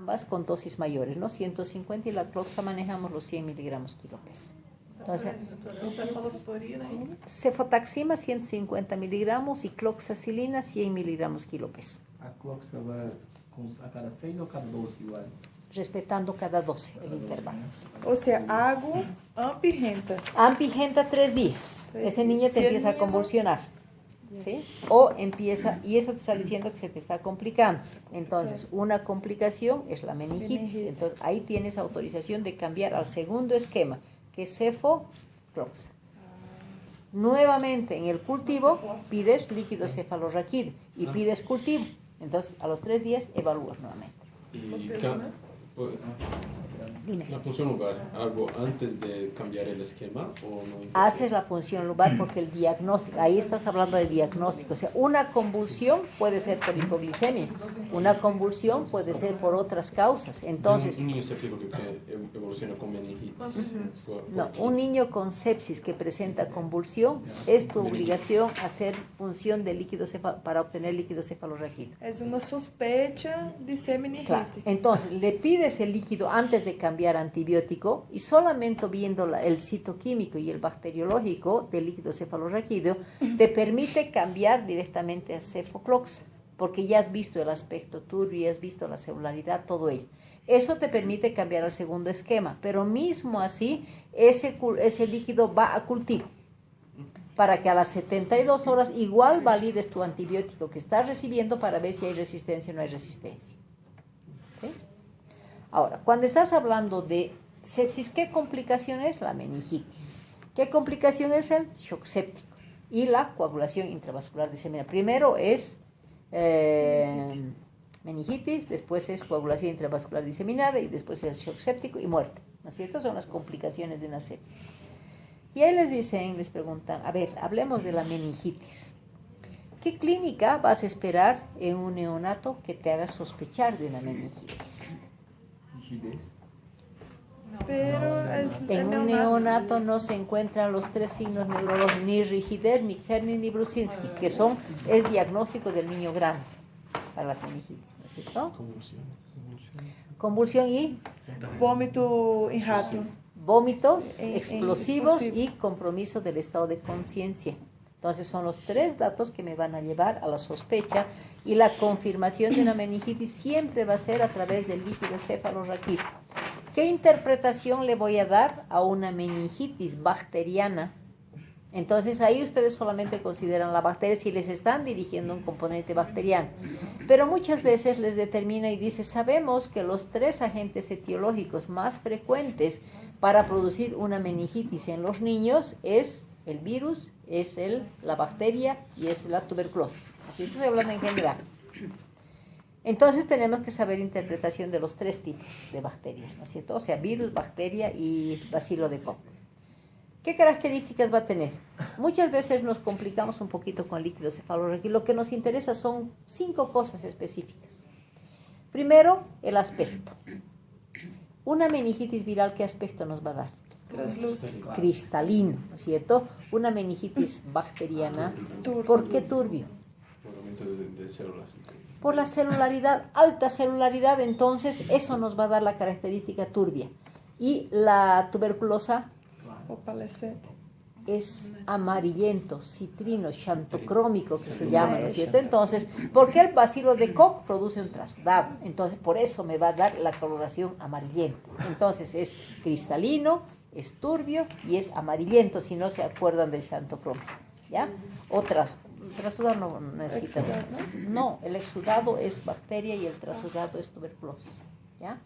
ambas con dosis mayores, ¿no? 150 y la cloxa manejamos los 100 miligramos kilopes. Entonces, cefotaxima 150 miligramos y cloxacilina 100 miligramos kilopes. ¿A cloxa va a cada 6 o cada 12 igual? Respetando cada 12 el intervalo. O sea, hago ampigenta. Ampigenta 3 días. Ese niño te empieza a convulsionar. ¿Sí? O empieza, y eso te está diciendo que se te está complicando. Entonces, una complicación es la meningitis. Entonces, ahí tienes autorización de cambiar al segundo esquema, que es cefocloxa. Nuevamente, en el cultivo, pides líquido cefalorraquídeo y pides cultivo. Entonces, a los 3 días, evalúas nuevamente. La punción lubar, ¿hago antes de cambiar el esquema o no? Haces la punción lubar porque el diagnóstico, ahí estás hablando de diagnóstico, o sea, una convulsión puede ser por hipoglicemia, una convulsión puede ser por otras causas, entonces... Un niño séptico que evoluciona con meningitis. No, un niño con sepsis que presenta convulsión, es tu obligación hacer punción de líquido para obtener líquido cefalorraquídeo. Es una sospecha de ser meningitis. Claro. Entonces, le pides el líquido antes de cambiar antibiótico y solamente viendo el citoquímico y el bacteriológico del líquido cefalorraquídeo te permite cambiar directamente a cefocloxa, porque ya has visto el aspecto turbio, ya has visto la celularidad, todo ello. Eso te permite cambiar al segundo esquema, pero mismo así, ese líquido va a cultivo, para que a las 72 horas igual valides tu antibiótico que estás recibiendo para ver si hay resistencia o no hay resistencia. ¿Sí? Ahora, cuando estás hablando de sepsis, ¿qué complicación es? La meningitis. ¿Qué complicación es el shock séptico? Y la coagulación intravascular diseminada. Primero es meningitis, después es coagulación intravascular diseminada y después es el shock séptico y muerte. ¿No es cierto? Son las complicaciones de una sepsis. Y ahí les preguntan, a ver, hablemos de la meningitis. ¿Qué clínica vas a esperar en un neonato que te haga sospechar de una meningitis? Pero En un neonato no se encuentran los 3 signos neurológicos, ni rigidez, ni Kernin, ni Brusinski, que es diagnóstico del niño grande para las meningitis, ¿no es cierto? Convulsión y vómito en jato. Vómitos explosivos y compromiso del estado de conciencia. Entonces son los 3 datos que me van a llevar a la sospecha y la confirmación de una meningitis siempre va a ser a través del líquido cefalorraquídeo. ¿Qué interpretación le voy a dar a una meningitis bacteriana? Entonces ahí ustedes solamente consideran la bacteria si les están dirigiendo un componente bacteriano. Pero muchas veces les determina y dice, sabemos que los 3 agentes etiológicos más frecuentes para producir una meningitis en los niños es el virus, es la bacteria y es la tuberculosis. Así estoy hablando en general. Entonces tenemos que saber interpretación de los 3 tipos de bacterias, ¿no es cierto? O sea, virus, bacteria y bacilo de Koch. ¿Qué características va a tener? Muchas veces nos complicamos un poquito con el líquido cefalorraquídeo. Lo que nos interesa son 5 cosas específicas. Primero, el aspecto. Una meningitis viral, ¿qué aspecto nos va a dar? Cristalino, ¿no es cierto? Una meningitis bacteriana, ¿por qué turbio? Por aumento de células. Por la celularidad, alta celularidad, entonces eso nos va a dar la característica turbia. Y la tuberculosa es amarillento, citrino, xantocrómico, que se llama, ¿no es cierto? Entonces, ¿por qué el bacilo de Koch produce un trasudado? Entonces, por eso me va a dar la coloración amarillenta. Entonces, es cristalino, es turbio y es amarillento, si no se acuerdan del xantocrómico, ¿ya? Otras, el trasudado no necesita. No, el exudado es bacteria y el trasudado es tuberculosis, ¿ya?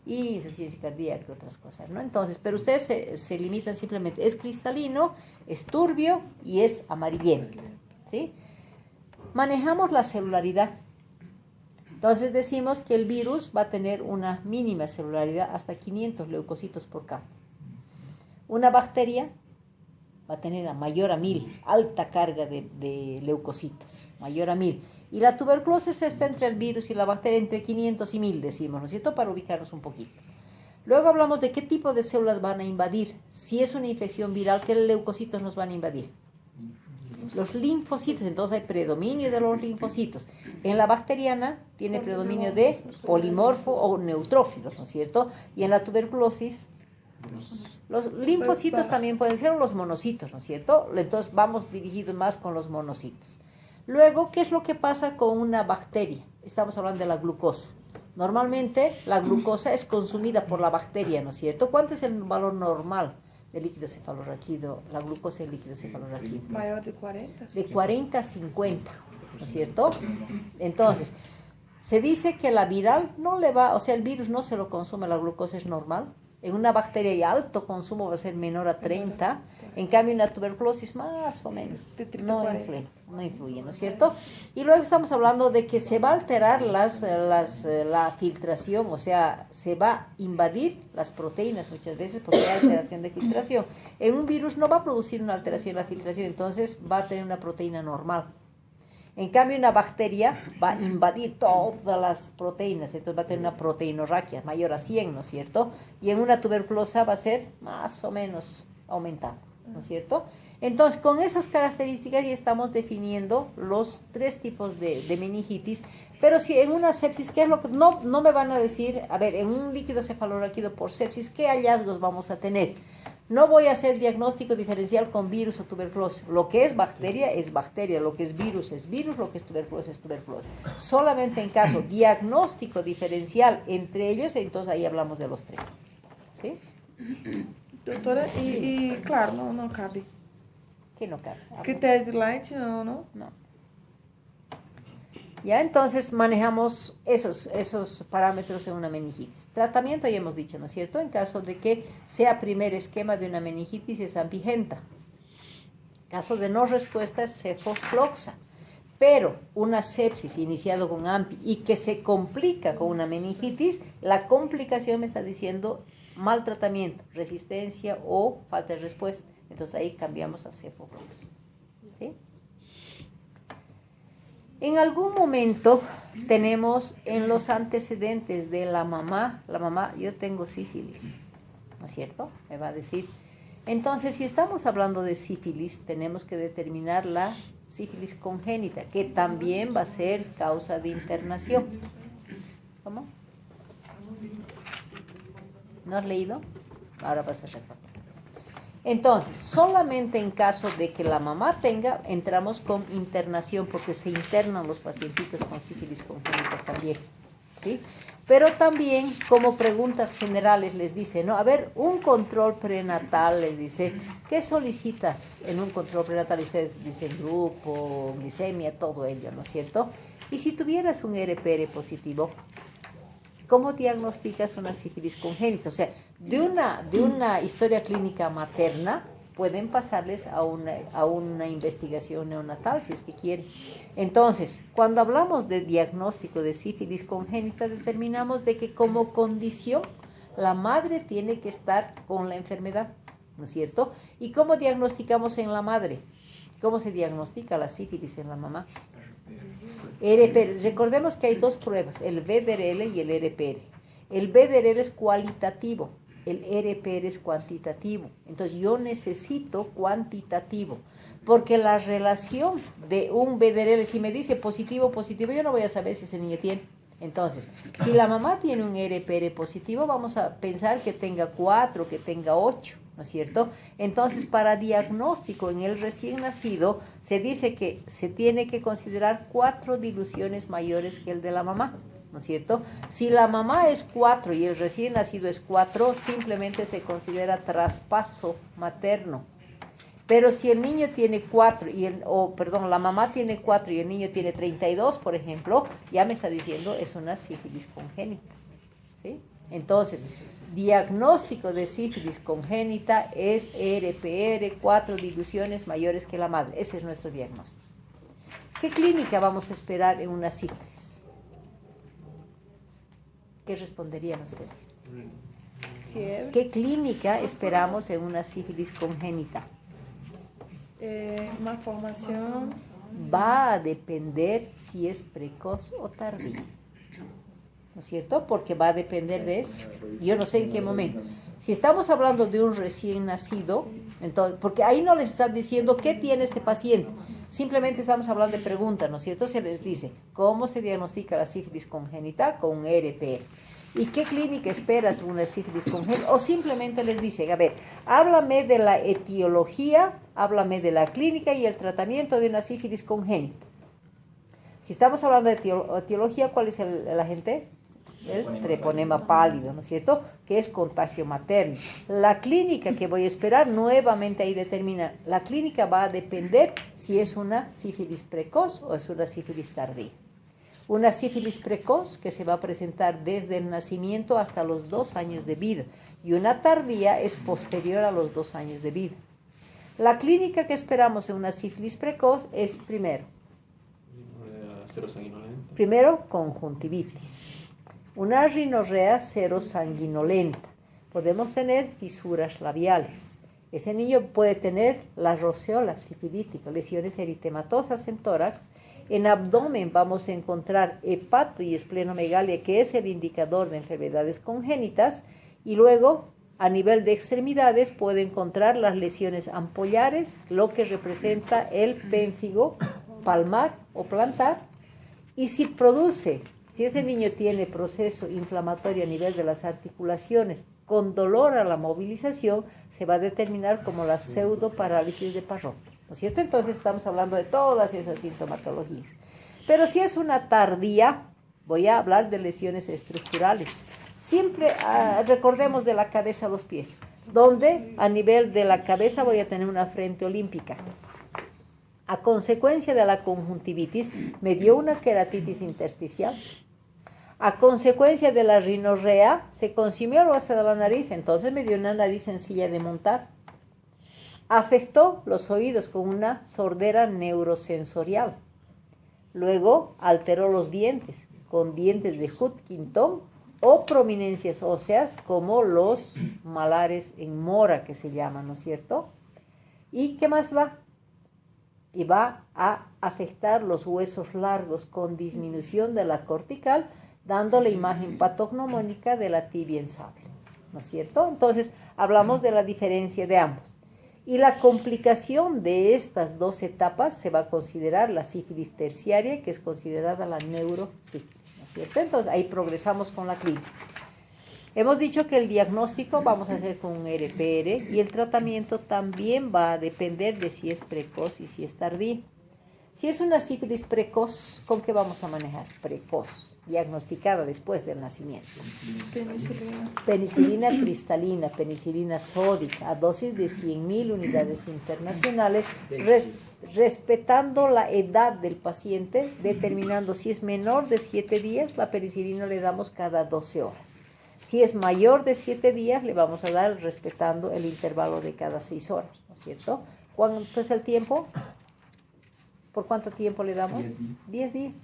Y insuficiencia cardíaca y otras cosas, ¿no? Entonces, pero ustedes se limitan simplemente, es cristalino, es turbio y es amarillento, ¿sí? Manejamos la celularidad. Entonces decimos que el virus va a tener una mínima celularidad hasta 500 leucocitos por campo. Una bacteria va a tener mayor a 1000, alta carga de leucocitos, mayor a 1000. Y la tuberculosis está entre el virus y la bacteria entre 500 y 1000, decimos, ¿no es cierto? Para ubicarnos un poquito. Luego hablamos de qué tipo de células van a invadir. Si es una infección viral, ¿qué leucocitos nos van a invadir? Los linfocitos, entonces hay predominio de los linfocitos. En la bacteriana tiene predominio de polimorfo o neutrófilos, ¿no es cierto? Y en la tuberculosis, los linfocitos también pueden ser los monocitos, ¿no es cierto? Entonces vamos dirigidos más con los monocitos. Luego, ¿qué es lo que pasa con una bacteria? Estamos hablando de la glucosa. Normalmente la glucosa es consumida por la bacteria, ¿no es cierto? ¿Cuánto es el valor normal del líquido cefalorraquídeo, la glucosa en líquido cefalorraquídeo? Mayor de 40. De 40 a 50, ¿no es cierto? Entonces, se dice que la viral no le va, o sea, el virus no se lo consume, la glucosa es normal. En una bacteria de alto consumo va a ser menor a 30, en cambio en la tuberculosis más o menos no influye, ¿no es cierto? Y luego estamos hablando de que se va a alterar la filtración, o sea, se va a invadir las proteínas muchas veces porque hay alteración de filtración. En un virus no va a producir una alteración en la filtración, entonces va a tener una proteína normal. En cambio, una bacteria va a invadir todas las proteínas, entonces va a tener una proteinorraquia mayor a 100, ¿no es cierto? Y en una tuberculosa va a ser más o menos aumentado, ¿no es cierto? Entonces, con esas características ya estamos definiendo los 3 tipos de meningitis, pero si en una sepsis, ¿qué es lo que no me van a decir? A ver, en un líquido cefalorraquídeo por sepsis, ¿qué hallazgos vamos a tener? No voy a hacer diagnóstico diferencial con virus o tuberculosis. Lo que es bacteria, lo que es virus, lo que es tuberculosis. Solamente en caso diagnóstico diferencial entre ellos, entonces ahí hablamos de los 3. ¿Sí? Doctora, y claro, no cabe. ¿Qué no cabe? Critério de Light, no. No. Ya, entonces manejamos esos parámetros en una meningitis. Tratamiento ya hemos dicho, ¿no es cierto? En caso de que sea primer esquema de una meningitis es ampigenta. Caso de no respuesta es cefofloxa. Pero una sepsis iniciado con AMPI y que se complica con una meningitis, la complicación me está diciendo mal tratamiento, resistencia o falta de respuesta. Entonces ahí cambiamos a cefofloxa. ¿Sí? En algún momento tenemos en los antecedentes de la mamá, yo tengo sífilis, ¿no es cierto? Me va a decir. Entonces, si estamos hablando de sífilis, tenemos que determinar la sífilis congénita, que también va a ser causa de internación. ¿Cómo? ¿No has leído? Ahora vas a recordar. Entonces, solamente en caso de que la mamá tenga, entramos con internación, porque se internan los pacientitos con sífilis congénita también, ¿sí? Pero también, como preguntas generales, les dice, ¿no? A ver, un control prenatal, les dice, ¿qué solicitas en un control prenatal? Ustedes dicen grupo, glicemia, todo ello, ¿no es cierto? Y si tuvieras un RPR positivo, ¿cómo diagnosticas una sífilis congénita? O sea, de una historia clínica materna pueden pasarles a una investigación neonatal, si es que quieren. Entonces, cuando hablamos de diagnóstico de sífilis congénita, determinamos de que como condición la madre tiene que estar con la enfermedad, ¿no es cierto? ¿Y cómo diagnosticamos en la madre? ¿Cómo se diagnostica la sífilis en la mamá? RPR. Recordemos que hay 2 pruebas, el VDRL y el RPR. El VDRL es cualitativo, el RPR es cuantitativo. Entonces yo necesito cuantitativo, porque la relación de un VDRL, si me dice positivo, yo no voy a saber si ese niño tiene. Entonces, si la mamá tiene un RPR positivo, vamos a pensar que tenga 4, que tenga 8. ¿No es cierto? Entonces, para diagnóstico en el recién nacido, se dice que se tiene que considerar 4 diluciones mayores que el de la mamá, ¿no es cierto? Si la mamá es 4 y el recién nacido es 4, simplemente se considera traspaso materno. Pero si el niño tiene 4, la mamá tiene 4 y el niño tiene 32, por ejemplo, ya me está diciendo es una sífilis congénita, ¿sí? Entonces, diagnóstico de sífilis congénita es RPR, 4 diluciones mayores que la madre. Ese es nuestro diagnóstico. ¿Qué clínica vamos a esperar en una sífilis? ¿Qué responderían ustedes? ¿Qué clínica esperamos en una sífilis congénita? Malformación. Va a depender si es precoz o tardía, ¿no es cierto? Porque va a depender de eso. Yo no sé en qué momento. Si estamos hablando de un recién nacido, entonces, porque ahí no les están diciendo qué tiene este paciente. simplemente estamos hablando de preguntas, ¿no es cierto? Se les dice, ¿cómo se diagnostica la sífilis congénita? Con un ERPR. ¿Y qué clínica esperas una sífilis congénita? O simplemente les dicen, a ver, háblame de la etiología, háblame de la clínica y el tratamiento de una sífilis congénita. Si estamos hablando de etiología, ¿cuál es el agente? El treponema pálido, ¿no es cierto? Que es contagio materno. La clínica que voy a esperar, nuevamente ahí determina, la clínica va a depender si es una sífilis precoz o es una sífilis tardía. Una sífilis precoz que se va a presentar desde el nacimiento hasta los 2 años de vida y una tardía es posterior a los 2 años de vida. La clínica que esperamos en una sífilis precoz es primero conjuntivitis, una rinorrea serosanguinolenta. Podemos tener fisuras labiales. Ese niño puede tener la roceola sifilítica, lesiones eritematosas en tórax. En abdomen vamos a encontrar hepato y esplenomegalia, que es el indicador de enfermedades congénitas, y luego a nivel de extremidades puede encontrar las lesiones ampollares, lo que representa el pénfigo palmar o plantar, y si ese niño tiene proceso inflamatorio a nivel de las articulaciones con dolor a la movilización, se va a determinar como la pseudoparálisis de Parrot. ¿No es cierto? Entonces estamos hablando de todas esas sintomatologías. Pero si es una tardía, voy a hablar de lesiones estructurales. Siempre recordemos de la cabeza a los pies, donde a nivel de la cabeza voy a tener una frente olímpica. A consecuencia de la conjuntivitis, me dio una queratitis intersticial. A consecuencia de la rinorrea, se consumió el hueso de la nariz, entonces me dio una nariz sencilla de montar. Afectó los oídos con una sordera neurosensorial. Luego alteró los dientes con dientes de Huntington o prominencias óseas como los malares en mora que se llaman, ¿no es cierto? ¿Y qué más da? Y va a afectar los huesos largos con disminución de la cortical, dando la imagen patognomónica de la tibia en sable, ¿no es cierto? Entonces hablamos de la diferencia de ambos. Y la complicación de estas 2 etapas se va a considerar la sífilis terciaria, que es considerada la neurosífilis, ¿no es cierto? Entonces ahí progresamos con la clínica. Hemos dicho que el diagnóstico vamos a hacer con un RPR y el tratamiento también va a depender de si es precoz y si es tardía. Si es una sífilis precoz, ¿con qué vamos a manejar? Precoz, diagnosticada después del nacimiento. Penicilina cristalina, penicilina sódica, a dosis de 100.000 unidades internacionales, respetando la edad del paciente, determinando si es menor de 7 días, la penicilina le damos cada 12 horas. Si es mayor de 7 días, le vamos a dar respetando el intervalo de cada 6 horas, ¿no es cierto? ¿Cuánto es el tiempo? ¿Por cuánto tiempo le damos? 10 días.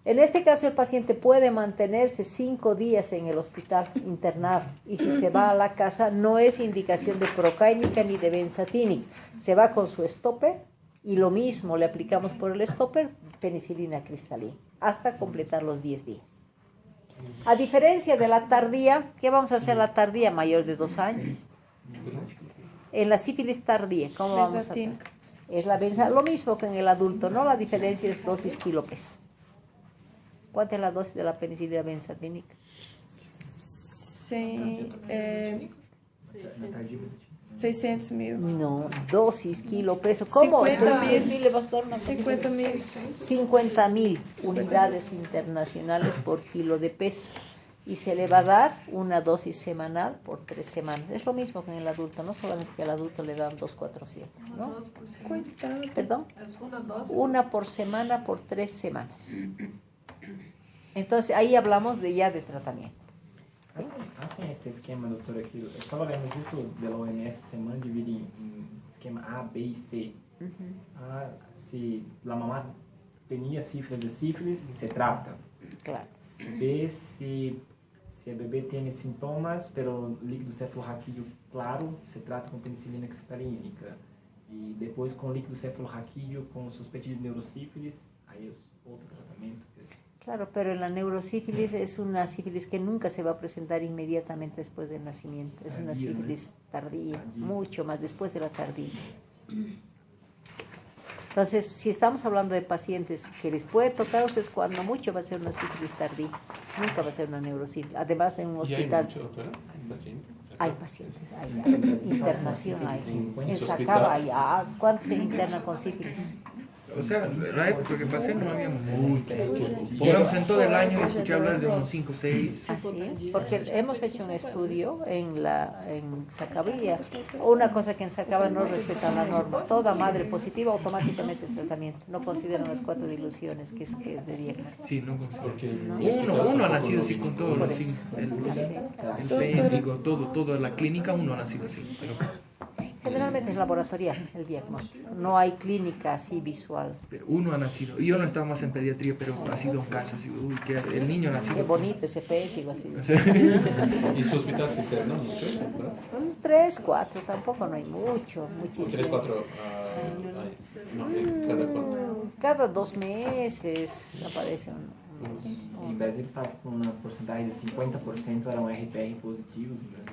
En este caso, el paciente puede mantenerse 5 días en el hospital internado y si se va a la casa no es indicación de procáinica ni de benzatínica. Se va con su stopper y lo mismo le aplicamos por el stopper penicilina cristalina hasta completar los 10 días. A diferencia de la tardía, ¿qué vamos a hacer la tardía mayor de 2 años? En la sífilis tardía, ¿cómo vamos a hacer? Es la lo mismo que en el adulto, ¿no? La diferencia es dosis kilopeso. ¿Cuánta es la dosis de la penicilina benzatínica? 600.000. No, dosis kilopeso. ¿Cómo? 50.000. Le vas a dar una 50.000. 50.000 unidades internacionales por kilo de peso. Y se le va a dar una dosis semanal por 3 semanas. Es lo mismo que en el adulto, no solamente que al adulto le dan 2,400, ¿no? ¿Perdón? Una por semana por 3 semanas. Entonces ahí hablamos ya de tratamiento. Hacen este esquema, doctora, que eu estava lendo justo da OMS, semana divide em esquema A, B e C. A, se a mamá tinha sífilis, se trata. Claro. B, se o bebê tem sintomas, pero líquido cefalorraquídeo claro, se trata com penicilina cristalínica. E depois com líquido cefalorraquídeo com suspeita de neurosífilis, aí outro tratamento. Claro, pero la neurosífilis es una sífilis que nunca se va a presentar inmediatamente después del nacimiento. Es una sífilis tardía, mucho más después de la tardía. Entonces, si estamos hablando de pacientes que les puede tocar a ustedes, cuando mucho va a ser una sífilis tardía, nunca va a ser una neurosífilis. Además, en un ¿Y hay hospital mucho, doctora? ¿Paciente? hay pacientes, hay internación, hay. En Sacaba hay, ¿cuántos se internan con sífilis? O sea, la época que pasé no había mucho. Pongamos en todo el año escuché hablar de unos 5 o 6. Así, porque hemos hecho un estudio en Sacabía. Una cosa que en Sacaba no respetan la norma. Toda madre positiva automáticamente es tratamiento. No consideran las 4 diluciones que es de diagnóstico. Sí, no consigo. Porque Uno ha nacido así con todos Por los eso. el péndigo, toda la clínica, uno ha nacido así. Generalmente es laboratorial el diagnóstico. No hay clínica así visual. Pero uno ha nacido. Yo no estaba más en pediatría, pero ha sido un caso así. Uy, que el niño ha Qué nacido. bonito ese pétigo así. ¿Y su hospital se interna mucho? ¿Verdad? 3, 4, tampoco no hay mucho, muchísimo. 3, 4, cada cuánto. Cada 2 meses aparece Em Brasil estava com uma porcentagem de 50% eram RPR positivos em Brasil.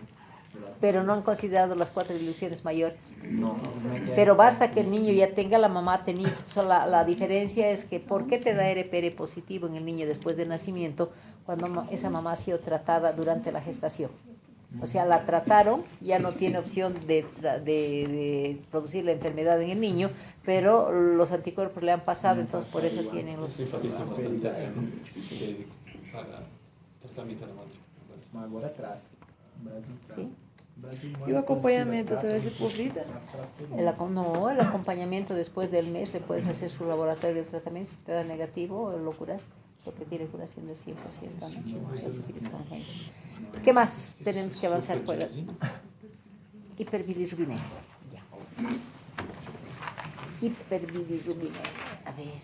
Pero no han considerado las 4 diluciones mayores. No, simplesmente Pero basta que el niño ya tenga la mamá tenido. La diferencia es que ¿por qué te da RPR positivo en el niño después del nacimiento cuando esa mamá ha sido tratada durante la gestación? O sea, la trataron, ya no tiene opción de producir la enfermedad en el niño, pero los anticuerpos le han pasado, entonces por eso tienen los... Se enfatiza bastante acá, ¿no? Para tratamento da madre. Agora trata. O Brasil trata. Sí. E o acompanhamento através de por vida? El acompañamiento después del mes le puedes hacer su laboratorio de tratamiento, si te da negativo, lo curaste, porque tiene curación del 100%. ¿No? La sífilis congénita. ¿Qué más tenemos que avanzar fuera? Hiperbilirrubinemia. Ya. Hiperbilirrubinemia. A ver.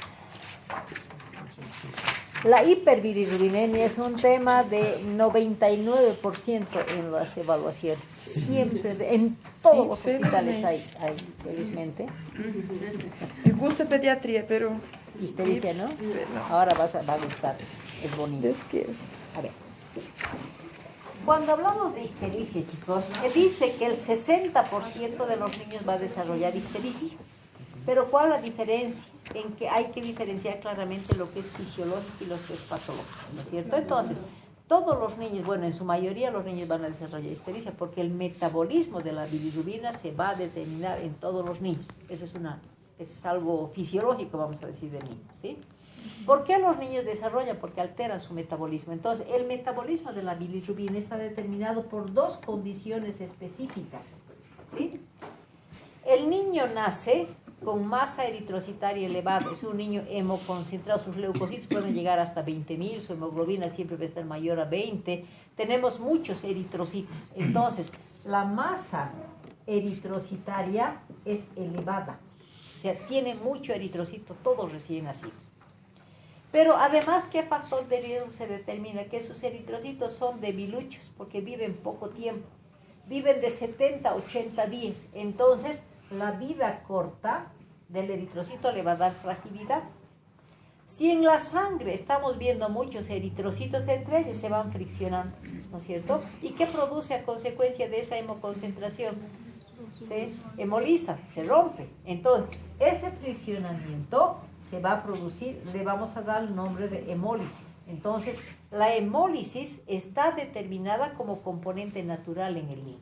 La hiperbilirrubinemia es un tema de 99% en las evaluaciones. Siempre, en todos los hospitales hay, felizmente. Me gusta pediatría, pero Ictericia, ¿no? Ahora va a gustar, es bonito. Deus quiera. A ver. Cuando hablamos de ictericia, chicos, se dice que el 60% de los niños va a desarrollar ictericia. Pero ¿cuál es la diferencia? En que hay que diferenciar claramente lo que es fisiológico y lo que es patológico, ¿no es cierto? Entonces, todos los niños, bueno, en su mayoría los niños van a desarrollar ictericia porque el metabolismo de la bilirrubina se va a determinar en todos los niños. Eso es algo fisiológico, vamos a decir, del niño, ¿sí? ¿Por qué los niños desarrollan? Porque alteran su metabolismo. Entonces, el metabolismo de la bilirrubina está determinado por 2 condiciones específicas, ¿sí? El niño nace con masa eritrocitaria elevada, es un niño hemoconcentrado, sus leucocitos pueden llegar hasta 20.000, su hemoglobina siempre va a estar mayor a 20, tenemos muchos eritrocitos, entonces la masa eritrocitaria es elevada, o sea, tiene mucho eritrocito, todos recién nacidos. Pero además, ¿qué factor de riesgo se determina? Que sus eritrocitos son debiluchos, porque viven poco tiempo, viven de 70 a 80 días, entonces la vida corta del eritrocito le va a dar fragilidad. Si en la sangre estamos viendo muchos eritrocitos, entre ellos se van friccionando, ¿no es cierto? ¿Y qué produce a consecuencia de esa hemoconcentración? Se hemoliza, se rompe. Entonces, ese friccionamiento se va a producir, le vamos a dar el nombre de hemólisis. Entonces, la hemólisis está determinada como componente natural en el niño.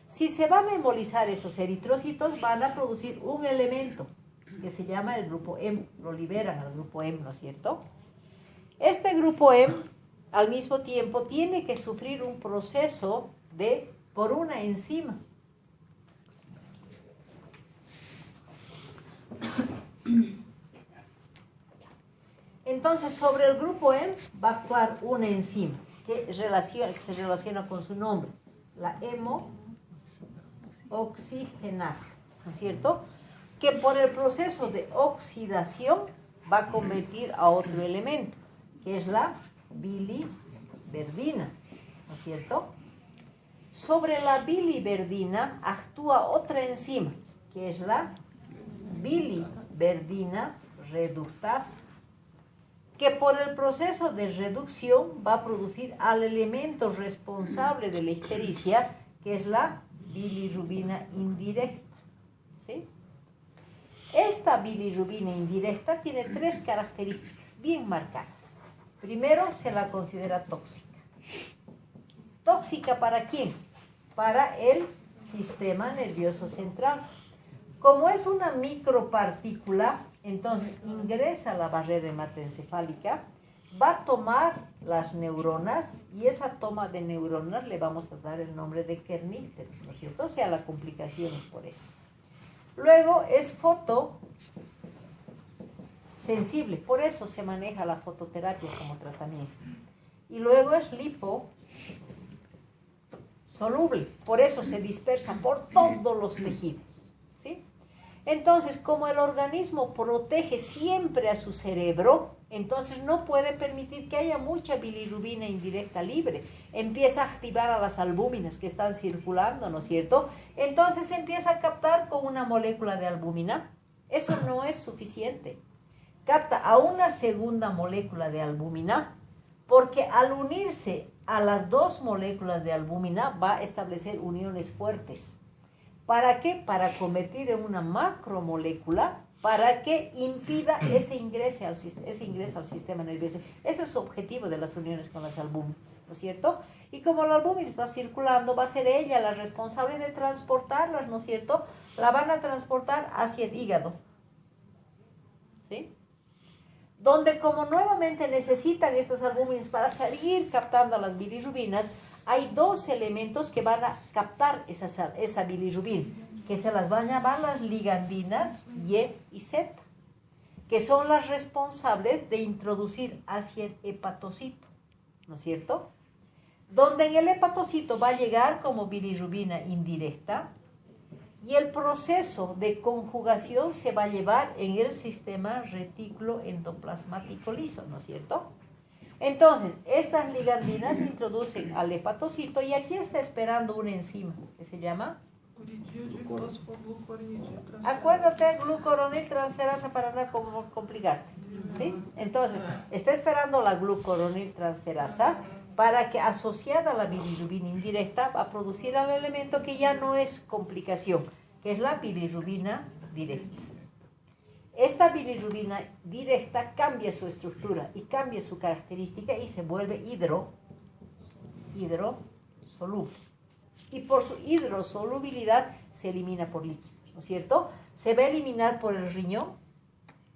Si se van a hemolizar esos eritrocitos, van a producir un elemento que se llama el grupo M, lo liberan al grupo M, ¿no es cierto? Este grupo M, al mismo tiempo, tiene que sufrir un proceso por una enzima. Entonces, sobre el grupo M va a actuar una enzima que se relaciona con su nombre, la hemooxigenasa, ¿no es cierto? Que por el proceso de oxidación va a convertir a otro elemento, que es la biliverdina, ¿no es cierto? Sobre la biliverdina actúa otra enzima, que es la biliverdina reductasa, que por el proceso de reducción va a producir al elemento responsable de la ictericia, que es la bilirrubina indirecta, ¿sí? Esta bilirrubina indirecta tiene 3 características bien marcadas. Primero, se la considera tóxica. ¿Tóxica para quién? Para el sistema nervioso central. Como es una micropartícula, entonces ingresa a la barrera hematoencefálica, va a tomar las neuronas y esa toma de neuronas le vamos a dar el nombre de kernígeno, ¿no es cierto? O sea, la complicación es por eso. Luego es fotosensible, por eso se maneja la fototerapia como tratamiento. Y luego es liposoluble, por eso se dispersa por todos los tejidos, ¿sí? Entonces, como el organismo protege siempre a su cerebro, entonces no puede permitir que haya mucha bilirrubina indirecta libre. Empieza a activar a las albúminas que están circulando, ¿no es cierto? Entonces empieza a captar con una molécula de albúmina. Eso no es suficiente. Capta a una segunda molécula de albúmina, porque al unirse a las 2 moléculas de albúmina va a establecer uniones fuertes. ¿Para qué? Para convertir en una macromolécula para que impida ese ingreso al sistema nervioso. Ese es su objetivo de las uniones con las albúminas, ¿no es cierto? Y como la albúmina está circulando, va a ser ella la responsable de transportarlas, ¿no es cierto? La van a transportar hacia el hígado, ¿sí? Donde como nuevamente necesitan estas albúminas para seguir captando las bilirrubinas, hay 2 elementos que van a captar esa bilirrubina, que se las van a llamar las ligandinas Y y Z, que son las responsables de introducir hacia el hepatocito, ¿no es cierto? Donde en el hepatocito va a llegar como bilirrubina indirecta y el proceso de conjugación se va a llevar en el sistema retículo endoplasmático liso, ¿no es cierto? Entonces, estas ligandinas introducen al hepatocito y aquí está esperando una enzima que se llama... Acuérdate, glucoroniltransferasa para no complicarte, ¿sí? Entonces, está esperando la glucoroniltransferasa para que asociada a la bilirrubina indirecta va a producir el elemento que ya no es complicación, que es la bilirrubina directa. Esta bilirrubina directa cambia su estructura y cambia su característica y se vuelve hidrosoluble. Y por su hidrosolubilidad se elimina por líquidos, ¿no es cierto? Se va a eliminar por el riñón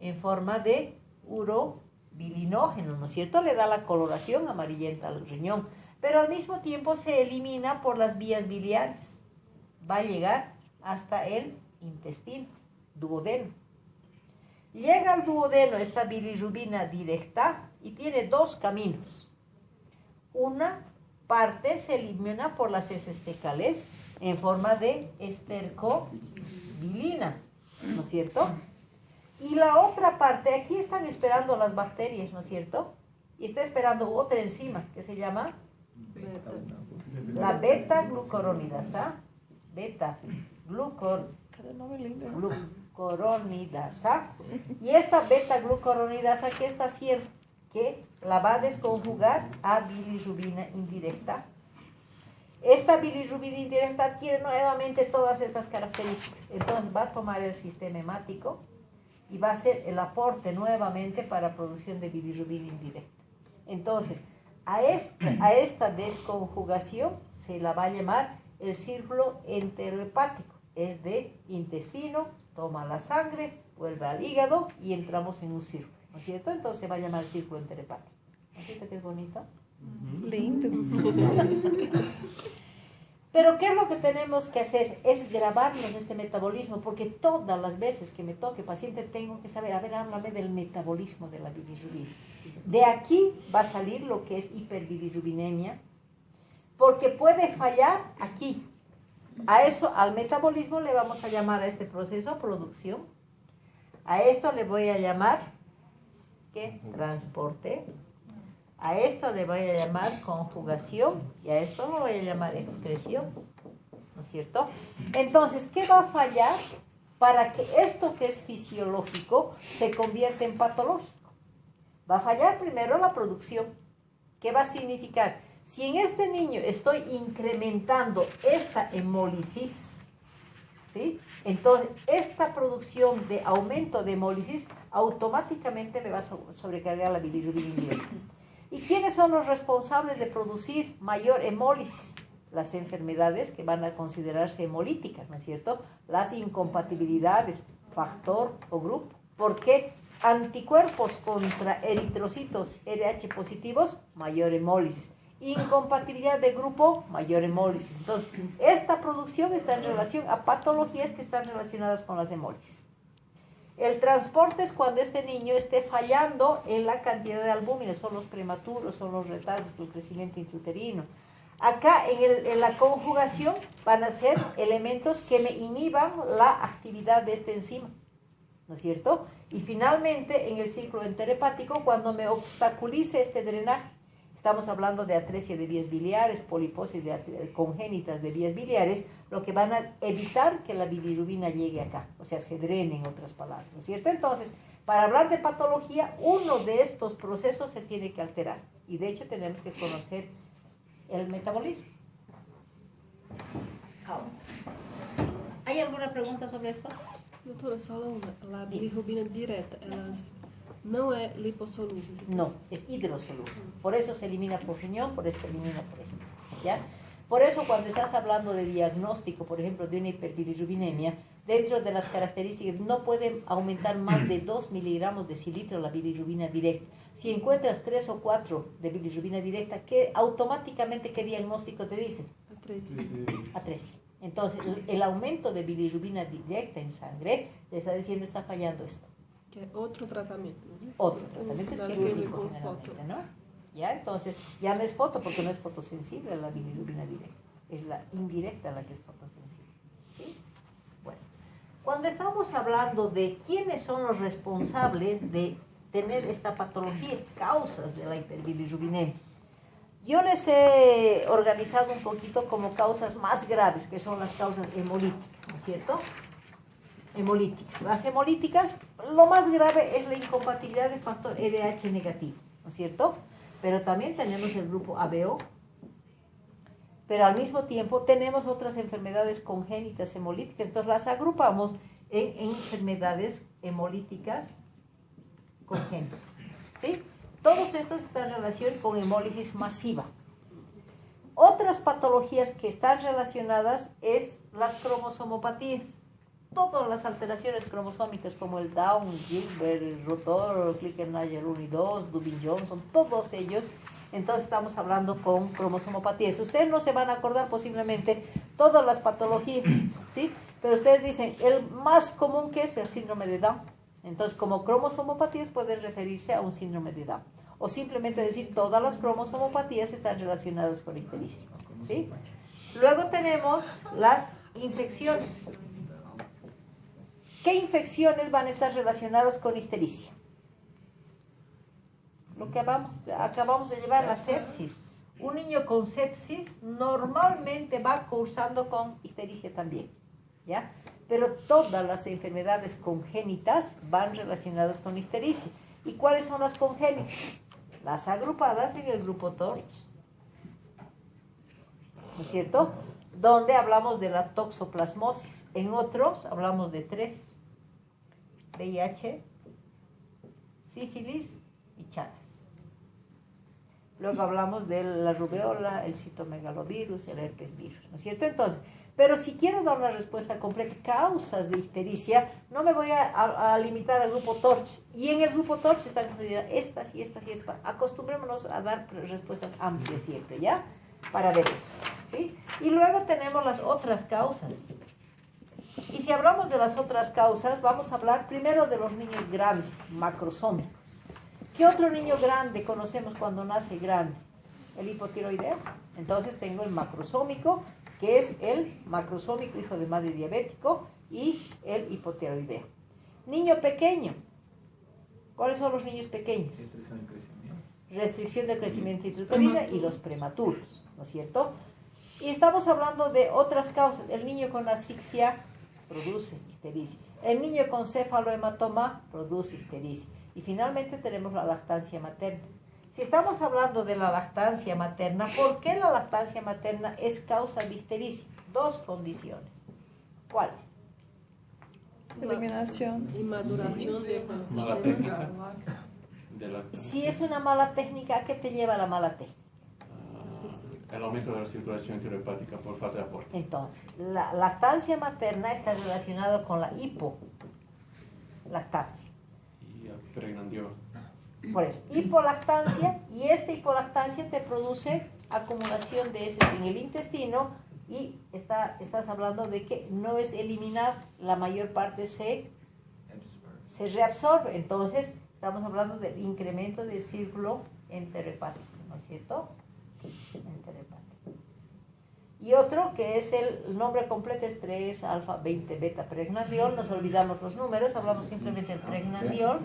en forma de urobilinógeno, ¿no es cierto? Le da la coloración amarillenta al riñón, pero al mismo tiempo se elimina por las vías biliares. Va a llegar hasta el intestino, duodeno. Llega al duodeno esta bilirrubina directa y tiene 2 caminos. Una parte se elimina por las heces fecales en forma de estercobilina, ¿no es cierto? Y la otra parte, aquí están esperando las bacterias, ¿no es cierto? Y está esperando otra enzima que se llama la beta-glucoronidasa. Beta-glucoronidasa. Y esta beta-glucoronidasa, ¿qué está haciendo? Que la va a desconjugar a bilirrubina indirecta. Esta bilirrubina indirecta adquiere nuevamente todas estas características. Entonces va a tomar el sistema hemático y va a hacer el aporte nuevamente para producción de bilirrubina indirecta. Entonces, a esta desconjugación se la va a llamar el círculo enterohepático. Es de intestino, toma la sangre, vuelve al hígado y entramos en un círculo, ¿no es cierto? Entonces se va a llamar el círculo enterohepático. ¿No es cierto que es bonito? Lindo. Pero ¿qué es lo que tenemos que hacer? Es grabarnos este metabolismo, porque todas las veces que me toque paciente tengo que saber, a ver, háblame del metabolismo de la bilirrubina. De aquí va a salir lo que es hiperbilirrubinemia, porque puede fallar aquí. A eso, al metabolismo le vamos a llamar a este proceso producción. A esto le voy a llamar, ¿qué? Transporte. A esto le voy a llamar conjugación y a esto lo voy a llamar excreción, ¿no es cierto? Entonces, ¿qué va a fallar para que esto que es fisiológico se convierta en patológico? Va a fallar primero la producción. ¿Qué va a significar? Si en este niño estoy incrementando esta hemólisis, ¿sí? Entonces, esta producción de aumento de hemólisis automáticamente me va a sobrecargar la bilirrubina indirecta. ¿Y quiénes son los responsables de producir mayor hemólisis? Las enfermedades que van a considerarse hemolíticas, ¿no es cierto? Las incompatibilidades, factor o grupo. ¿Por qué? Anticuerpos contra eritrocitos RH positivos, mayor hemólisis. Incompatibilidad de grupo, mayor hemólisis. Entonces, esta producción está en relación a patologías que están relacionadas con las hemólisis. El transporte es cuando este niño esté fallando en la cantidad de albúmina, son los prematuros, son los retardos del crecimiento intrauterino. Acá en la conjugación van a ser elementos que me inhiban la actividad de esta enzima, ¿no es cierto? Y finalmente en el ciclo enterohepático, cuando me obstaculice este drenaje, estamos hablando de atresia de vías biliares, poliposis congénitas de vías biliares, lo que van a evitar que la bilirrubina llegue acá, o sea, se drene en otras palabras, ¿no es cierto? Entonces, para hablar de patología, uno de estos procesos se tiene que alterar, y de hecho tenemos que conocer el metabolismo. ¿Hay alguna pregunta sobre esto? Doutora, só a bilirrubina direta, não é lipossolúvel? No, es hidrosoluble. Por eso se elimina por riñón, por eso se elimina por esto, ¿ya? Por eso cuando estás hablando de diagnóstico, por ejemplo, de una hiperbilirrubinemia, dentro de las características no puede aumentar más de 2 miligramos de cilitro la bilirrubina directa. Si encuentras 3 o 4 de bilirrubina directa, automáticamente ¿qué diagnóstico te dicen? Atresia. Entonces, el aumento de bilirrubina directa en sangre te está diciendo está fallando esto. Que é outro tratamento. Otro tratamiento es quirúrgico generalmente, ¿no? ¿Ya? Entonces, ya no es foto porque no es fotosensible la bilirrubina directa. Es la indirecta la que es fotosensible. ¿Sí? Bueno, cuando estamos hablando de quiénes son los responsables de tener esta patología, causas de la hiperbilirrubinemia, yo les he organizado un poquito como causas más graves, que son las causas hemolíticas, ¿no es cierto? Hemolíticas. Las hemolíticas, lo más grave es la incompatibilidad del factor RH negativo, ¿no es cierto? Pero también tenemos el grupo ABO, pero al mismo tiempo tenemos otras enfermedades congénitas hemolíticas, entonces las agrupamos en enfermedades hemolíticas congénitas, ¿sí? Todos estos están en relación con hemólisis masiva. Otras patologías que están relacionadas es las cromosomopatías. Todas las alteraciones cromosómicas como el Down, Gilbert, Rotor, Klinger-Nager 1 y 2, Dubin-Johnson, todos ellos, entonces estamos hablando con cromosomopatías. Ustedes no se van a acordar posiblemente todas las patologías, ¿sí? Pero ustedes dicen, el más común que es el síndrome de Down. Entonces, como cromosomopatías pueden referirse a un síndrome de Down. O simplemente decir, todas las cromosomopatías están relacionadas con ictericia, ¿sí? Luego tenemos las infecciones. ¿Qué infecciones van a estar relacionadas con ictericia? Lo que acabamos de llevar, la sepsis. Un niño con sepsis normalmente va cursando con ictericia también, ¿ya? Pero todas las enfermedades congénitas van relacionadas con ictericia. ¿Y cuáles son las congénitas? Las agrupadas en el grupo TORCH, ¿no es cierto? Donde hablamos de la toxoplasmosis. En otros hablamos de 3. VIH, sífilis y Chagas. Luego hablamos de la rubeola, el citomegalovirus, el herpes virus, ¿no es cierto? Entonces, pero si quiero dar una respuesta completa, causas de ictericia, no me voy a limitar al grupo TORCH. Y en el grupo TORCH están consideradas estas y estas y estas. Acostumbrémonos a dar respuestas amplias siempre, ¿ya? Para ver eso, ¿sí? Y luego tenemos las otras causas. Y si hablamos de las otras causas, vamos a hablar primero de los niños grandes, macrosómicos. ¿Qué otro niño grande conocemos cuando nace grande? El hipotiroideo. Entonces tengo el macrosómico, que es el macrosómico hijo de madre diabético, y el hipotiroideo. Niño pequeño. ¿Cuáles son los niños pequeños? Restricción de crecimiento. Restricción del crecimiento intrauterino y los prematuros, ¿no es cierto? Y estamos hablando de otras causas. El niño con asfixia produce ictericia. El niño con cefalohematoma produce ictericia. Y finalmente tenemos la lactancia materna. Si estamos hablando de la lactancia materna, ¿por qué la lactancia materna es causa de ictericia? 2 condiciones. ¿Cuáles? Eliminación. Y maduración de Mala técnica. De la, Si es una mala técnica, ¿a qué te lleva la mala técnica? el aumento de la circulación enterohepática por falta de aporte. Entonces, la lactancia materna está relacionada con la hipolactancia. Y pregnancia. Por eso, hipolactancia, y esta hipolactancia te produce acumulación de heces en el intestino y estás hablando de que no es eliminada, la mayor parte se reabsorbe. Entonces, estamos hablando del incremento del círculo enterohepático, ¿no es cierto? Enterohepático. Y otro que es el nombre completo es 3-alfa-20-beta-pregnandiol. Nos olvidamos los números, hablamos simplemente del pregnandiol.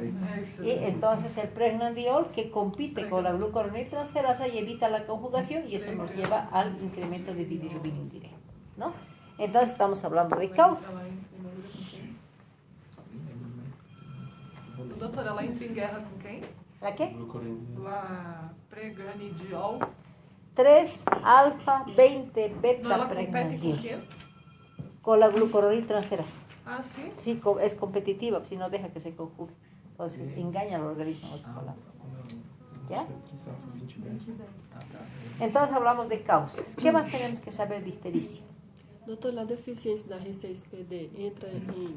Y entonces el pregnandiol que compite con la glucuroniltransferasa y evita la conjugación, y eso nos lleva al incremento de bilirrubina indirecta, ¿no? Entonces estamos hablando de causas. Doutora, ela entra em guerra com quem? ¿La qué? La preganidiol. 3-alfa-20-beta Não, ela compete com pregnandiol. o quê? Con la glucuroniltransferasa. Ah, sim? Sí, es competitiva, si no deja que se conjugue. Entonces engaña al organismo, en otras palabras. ¿Ya? Entonces hablamos de causas. ¿Qué más tenemos que saber de ictericia? Doutor, a deficiência da R6PD entra em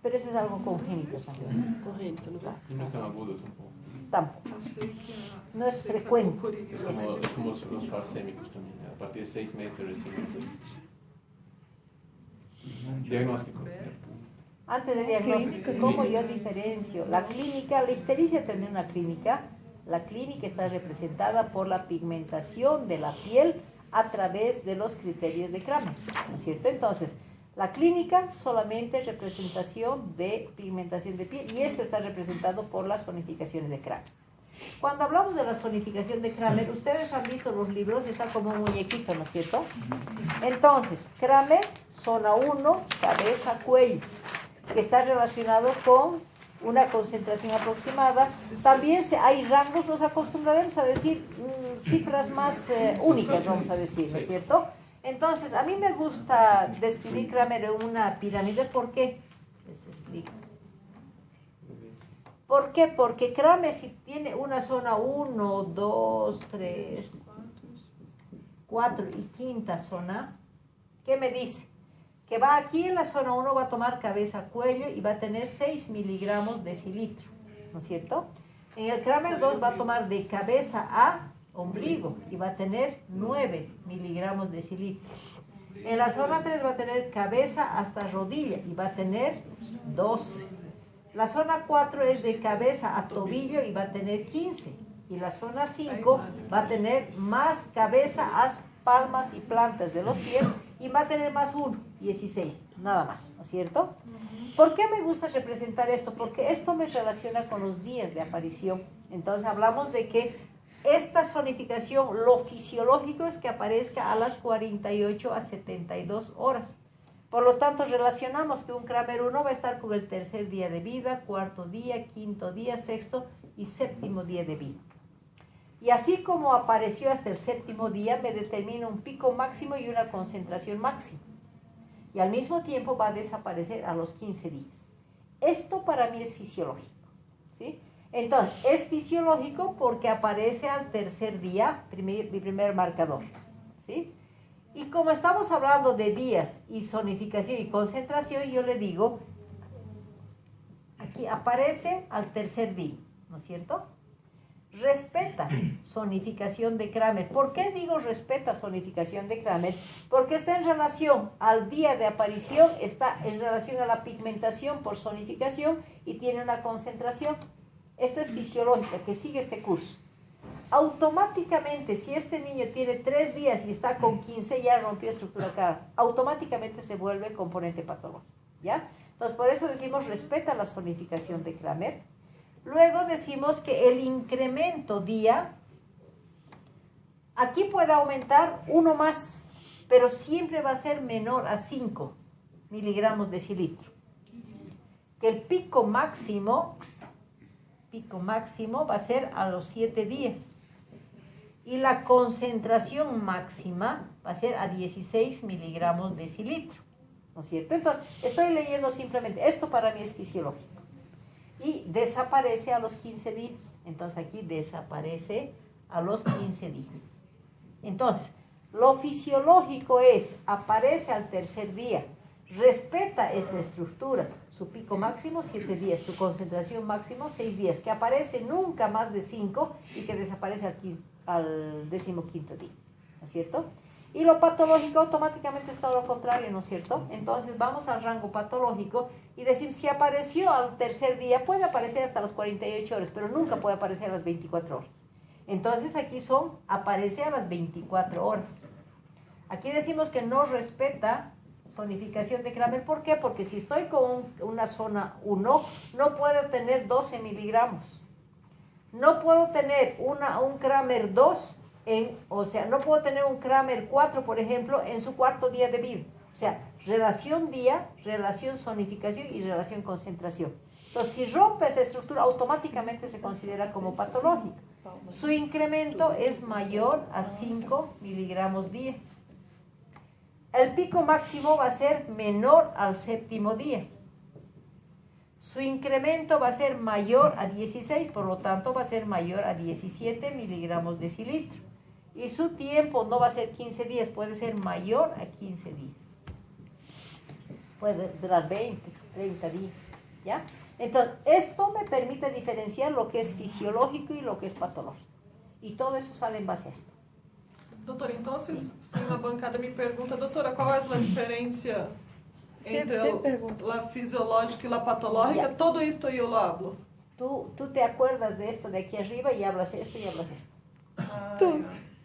Pero eso es algo congénito también. corrente, não vai? Y no es tan agudo tampoco. Tampoco. No es frecuente. Es como los falsémicos también. A partir de 6 meses, recién meses. Diagnóstico. Antes de diagnóstico, ¿cómo yo diferencio? La clínica, la ictericia tendrá una clínica. La clínica está representada por la pigmentación de la piel a través de los criterios de Kramer, ¿no es cierto? Entonces, la clínica solamente es representación de pigmentación de piel, y esto está representado por las zonificaciones de Kramer. Cuando hablamos de la zonificación de Kramer, ustedes han visto los libros, está como un muñequito, ¿no es cierto? Entonces, Kramer, zona 1, cabeza, cuello, que está relacionado con una concentración aproximada. También hay rangos, nos acostumbraremos a decir cifras más únicas, vamos a decir, ¿no es cierto? Entonces, a mí me gusta describir Kramer en una pirámide. ¿Por qué? Les explico. ¿Por qué? Porque Kramer, si tiene una zona 1, 2, 3, 4 y quinta zona, ¿qué me dice? Que va aquí en la zona 1, va a tomar cabeza, cuello y va a tener 6 miligramos decilitro, ¿no es cierto? En el Kramer 2 va a tomar de cabeza a ombligo y va a tener 9 miligramos decilitro. En la zona 3 va a tener cabeza hasta rodilla y va a tener 12. La zona 4 es de cabeza a tobillo y va a tener 15. Y la zona 5 va a tener más cabeza a palmas y plantas de los pies y va a tener más 1, 16, nada más, ¿no es cierto? ¿Por qué me gusta representar esto? Porque esto me relaciona con los días de aparición. Entonces hablamos de que esta zonificación, lo fisiológico es que aparezca a las 48 a 72 horas. Por lo tanto, relacionamos que un Kramer 1 va a estar con el tercer día de vida, cuarto día, quinto día, sexto y séptimo día de vida. Y así como apareció hasta el séptimo día, me determina un pico máximo y una concentración máxima. Y al mismo tiempo va a desaparecer a los 15 días. Esto para mí es fisiológico, ¿sí? Entonces, es fisiológico porque aparece al tercer día, mi primer marcador, ¿sí? Y como estamos hablando de días y zonificación y concentración, yo le digo, aquí aparece al tercer día, ¿no es cierto? Respeta zonificación de Kramer. ¿Por qué digo respeta zonificación de Kramer? Porque está en relación al día de aparición, está en relación a la pigmentación por zonificación y tiene una concentración. Esto es fisiológico, que sigue este curso. Automáticamente, si este niño tiene 3 días y está con 15, ya rompió estructura cara, automáticamente se vuelve componente patológico, ¿ya? Entonces, por eso decimos respeta la zonificación de Kramer. Luego decimos que el incremento día, aquí puede aumentar 1 más, pero siempre va a ser menor a 5 miligramos decilitro. Que el pico máximo va a ser a los 7 días. Y la concentración máxima va a ser a 16 miligramos decilitro. ¿no es cierto? Entonces, estoy leyendo simplemente, esto para mí es fisiológico. Y desaparece a los 15 días. Entonces, aquí desaparece a los 15 días. Entonces, lo fisiológico es, aparece al tercer día, respeta esta estructura, su pico máximo 7 días, su concentración máximo 6 días, que aparece nunca más de 5 y que desaparece al 15º día, ¿no es cierto? Y lo patológico automáticamente es todo lo contrario, ¿no es cierto? Entonces vamos al rango patológico y decimos, si apareció al tercer día, puede aparecer hasta las 48 horas, pero nunca puede aparecer a las 24 horas. Entonces aquí aparece a las 24 horas. Aquí decimos que no respeta zonificación de Kramer. ¿Por qué? Porque si estoy con una zona 1, no puedo tener 12 miligramos. No puedo tener un Kramer 2, o sea, no puedo tener un Kramer 4, por ejemplo, en su cuarto día de vida. O sea, relación día, relación zonificación y relación concentración. Entonces, si rompe esa estructura, automáticamente se considera como patológica. Su incremento es mayor a 5 miligramos día. El pico máximo va a ser menor al 7º día. Su incremento va a ser mayor a 16, por lo tanto va a ser mayor a 17 miligramos decilitro. Y su tiempo no va a ser 15 días, puede ser mayor a 15 días. Puede durar 20, 30 días, ¿ya? Entonces, esto me permite diferenciar lo que es fisiológico y lo que es patológico. Y todo eso sale en base a esto. Doutora, então, se uma bancada me pergunta, doutora, qual é a diferença entre a fisiológica e a patológica, todo isto eu lo hablo. Tú te acuerdas de esto de aquí arriba y hablas esto y hablas esto.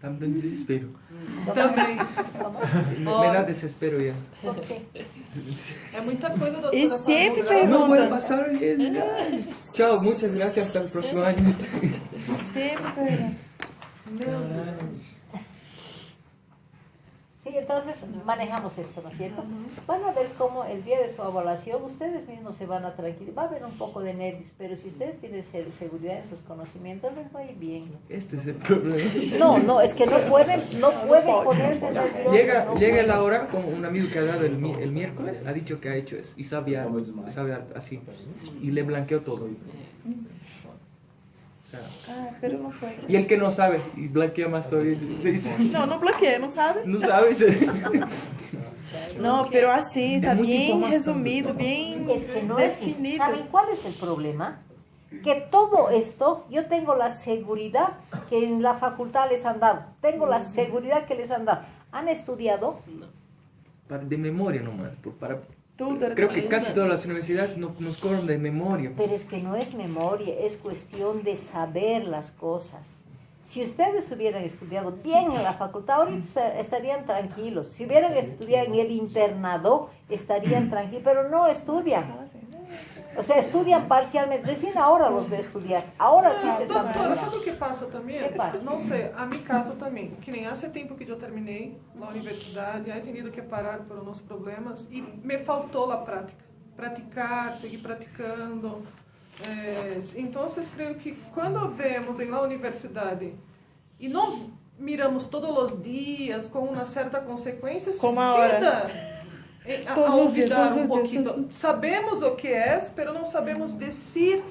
También desespero. Também. Me da desespero ya. ¿Por qué? É muita coisa, doutora. E sempre No puedo pergunta. pasar bien. Chao, muchas gracias. Hasta el próximo año. Sempre pergunta. Sí, entonces manejamos esto, ¿no es cierto? Van a ver cómo el día de su evaluación ustedes mismos se van a tranquilizar. Va a haber un poco de nervios, pero si ustedes tienen seguridad en sus conocimientos, les va a ir bien. Este es el problema. No, es que no pueden ponerse nerviosos. Llega la hora, como un amigo que ha dado el miércoles, ha dicho que ha hecho eso, y sabe así, y le blanqueó todo. O sea, pero não foi. y el que no sabe, y blanquea más todavía. Não bloqueia, não sabe? No sabe. Não, pero assim, está muita bem informação, resumido, bem Es que no es así. definido. ¿Saben cuál es el problema? Que todo esto, yo tengo la seguridad que en la facultad les han dado. Tengo la seguridad que les han dado. ¿Han estudiado? De memoria nomás, Tudo. creo que casi todas las universidades nos cobran de memoria. Pero es que no es memoria, es cuestión de saber las cosas. Si ustedes hubieran estudiado bien en la facultad, ahorita estarían tranquilos. Si hubieran estudiado en el internado, estarían tranquilos, pero no estudian. O sea, estudiam parcialmente. Recién ahora los vê estudiar. Ahora sim se estão Doutora, sabe o que passa também? Que passa? Não sei, a minha casa também. Que nem há tempo que eu terminei na universidade, aí tenho que parar por uns problemas e me faltou a prática. Praticar, seguir praticando. Então, creio que quando vemos em la universidade e não miramos todos os dias com uma certa consequência, Como a queda a olvidar un poquito. Sabemos o que es, pero no sabemos decir.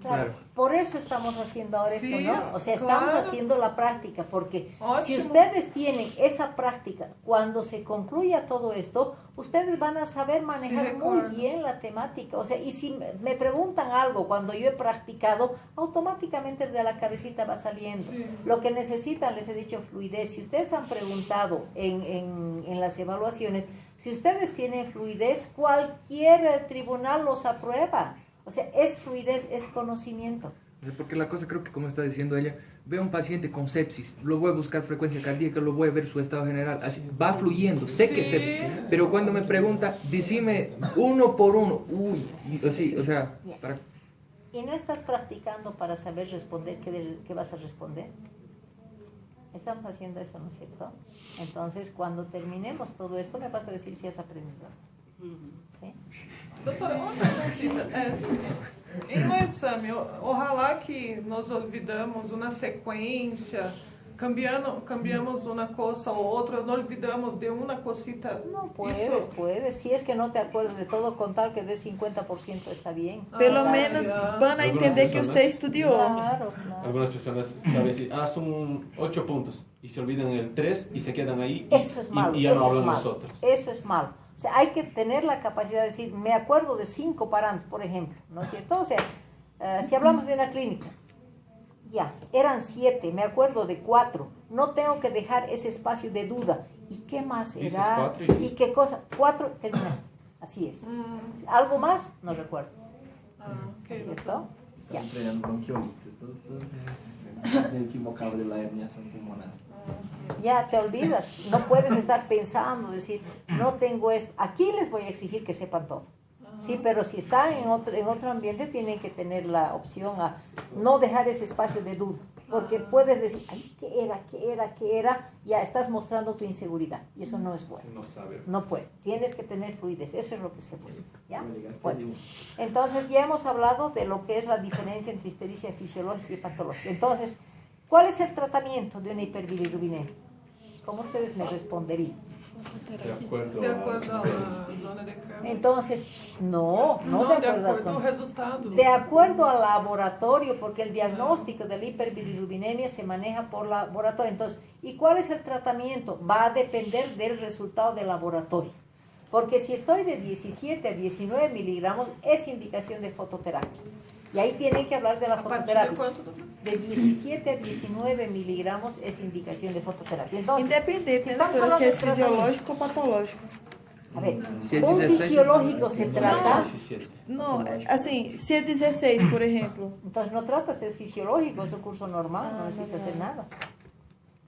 Claro. Por eso estamos haciendo ahora Sí, esto, ¿no? O sea, estamos claro. haciendo la práctica, porque si Ótimo. ustedes tienen esa práctica, cuando se concluya todo esto, ustedes van a saber manejar Sí, muy recuerdo. bien la temática. O sea, y si me preguntan algo cuando yo he practicado, automáticamente desde la cabecita va saliendo. Sí. Lo que necesitan, les he dicho, fluidez. Si ustedes han preguntado en las evaluaciones, si ustedes tienen fluidez, cualquier tribunal los aprueba. O sea, es fluidez, es conocimiento. O sea, porque la cosa, creo que como está diciendo ella, veo a un paciente con sepsis, lo voy a buscar frecuencia cardíaca, lo voy a ver su estado general, así va fluyendo, sé que es Sí. sepsis, pero cuando me pregunta, decime uno por uno, uy, así, o sea, para... ¿Y no estás practicando para saber responder qué vas a responder? Estamos haciendo eso, ¿no es cierto? Entonces, cuando terminemos todo esto, me vas a decir si has aprendido. ¿Sí? Doutora, uma perguntita. Em um exame, ojalá que nós olvidamos uma sequência cambiamos una cosa o otra, no olvidamos de una cosita. No, puedes, Eso. puedes. Si es que no te acuerdas de todo, con tal que des 50% está bien. Pelo Ah, menos ya. van a entender que usted estudió. Claro, claro. Algunas personas saben decir, son 8 puntos y se olvidan el 3 y se quedan ahí Eso es malo. y ya no eso es hablan malo. nosotros. Eso es malo. O sea, hay que tener la capacidad de decir, me acuerdo de 5 parámetros, por ejemplo, ¿no es cierto? O sea, si hablamos de una clínica, ya, eran 7, me acuerdo de 4, no tengo que dejar ese espacio de duda. ¿Y qué más Dices era? 4 y ¿Y qué cosa? 4, terminaste. Así es. ¿Algo más? No recuerdo. Ok, ¿No es cierto? Ya. Estamos treinando bronquiolitis. Meio que vocábulo de la herniación pulmonar. Ya te olvidas, no puedes estar pensando, decir, no tengo esto. Aquí les voy a exigir que sepan todo. Sí, pero si está en otro ambiente, tienen que tener la opción a no dejar ese espacio de duda. Porque puedes decir, ay, ¿qué era? Ya estás mostrando tu inseguridad. Y eso no es bueno. No sabe. No puede. Tienes que tener fluidez. Eso es lo que se busca. ¿Ya? Voy a ligar Bueno. CD1. Entonces ya hemos hablado de lo que es la diferencia entre histericia fisiológica y patológica. Entonces, ¿cuál es el tratamiento de una hiperbilirubinemia? ¿Cómo ustedes me responderían? De acuerdo, De acuerdo a niveles. la zona de campo. Entonces, no No, de de acuerdo a acuerdo al su- resultado. de acuerdo al laboratorio, porque el diagnóstico de la hiperbilirubinemia se maneja por laboratorio. Entonces, ¿y cuál es el tratamiento? Va a depender del resultado del laboratorio. Porque si estoy de 17 a 19 miligramos, es indicación de fototerapia. Y ahí tienen que hablar de la ¿A partir de fototerapia. cuánto, doctor? De 17 a 19 miligramos es indicación de fototerapia. Entonces, Independente, né, estamos doutora, hablando se de es fisiológico o patológico. a ver, Si es un 16, fisiológico se trata, 17. Não, assim, se é 16, por exemplo. entonces no tratas, es fisiológico, es un curso normal, no necesitas hacer nada.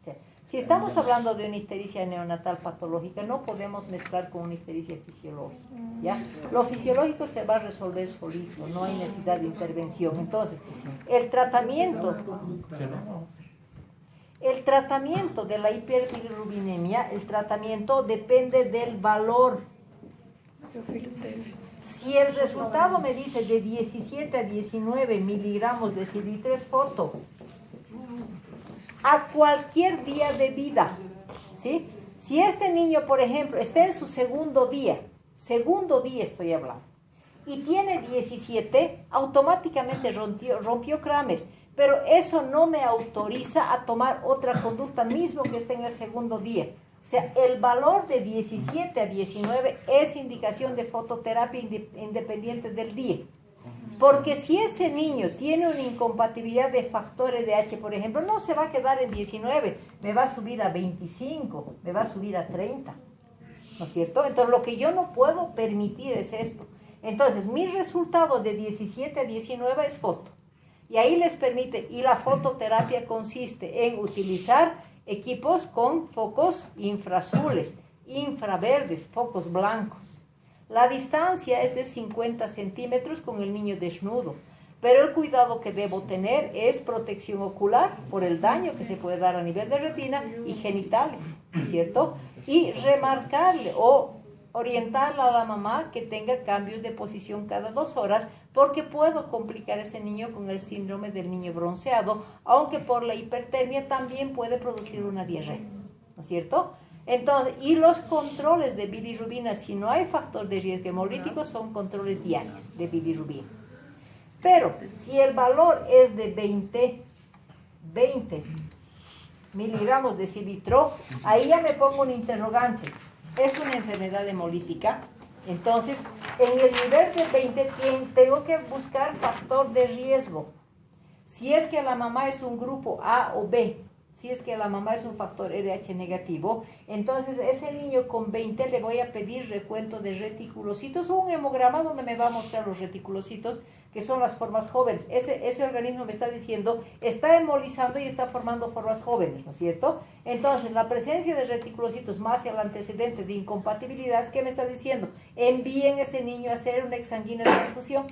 O sea, si estamos hablando de una ictericia neonatal patológica, no podemos mezclar con una ictericia fisiológica. ¿Ya? Lo fisiológico se va a resolver solito, no hay necesidad de intervención. Entonces, el tratamiento de la hiperbilirubinemia, el tratamiento depende del valor. Meu filho teve. Si el resultado me dice de 17 a 19 miligramos de cilitro, es foto. A cualquier día de vida, ¿sí? Si este niño, por ejemplo, está en su segundo día estoy hablando, y tiene 17, automáticamente rompió Kramer, pero eso no me autoriza a tomar otra conducta mismo que esté en el segundo día. O sea, el valor de 17 a 19 es indicación de fototerapia independiente del día. Porque si ese niño tiene una incompatibilidad de factor RH, por ejemplo, no se va a quedar en 19, me va a subir a 25, me va a subir a 30, ¿no es cierto? Entonces, lo que yo no puedo permitir es esto. Entonces, mi resultado de 17 a 19 es foto. Y ahí les permite, y la fototerapia consiste en utilizar equipos con focos infraazules, infraverdes, focos blancos. La distancia es de 50 centímetros con el niño desnudo, pero el cuidado que debo tener es protección ocular por el daño que se puede dar a nivel de retina y genitales, ¿cierto? Y remarcarle o orientarle a la mamá que tenga cambios de posición cada 2 horas, porque puedo complicar a ese niño con el síndrome del niño bronceado, aunque por la hipertermia también puede producir una diarrea, ¿no es cierto? Entonces, y los controles de bilirrubina, si no hay factor de riesgo hemolítico, son controles diarios de bilirrubina. Pero si el valor es de 20 miligramos de cilitro, ahí ya me pongo un interrogante. ¿Es una enfermedad hemolítica? Entonces, en el nivel de 20 tengo que buscar factor de riesgo. Si es que la mamá es un grupo A o B, si es que la mamá es un factor RH negativo, entonces ese niño con 20 le voy a pedir recuento de reticulocitos o un hemograma donde me va a mostrar los reticulocitos, que son las formas jóvenes. Ese organismo me está diciendo, está hemolizando y está formando formas jóvenes, ¿no es cierto? Entonces, la presencia de reticulocitos más el antecedente de incompatibilidades, ¿qué me está diciendo? Envíen ese niño a hacer un exsanguíneo de transfusión.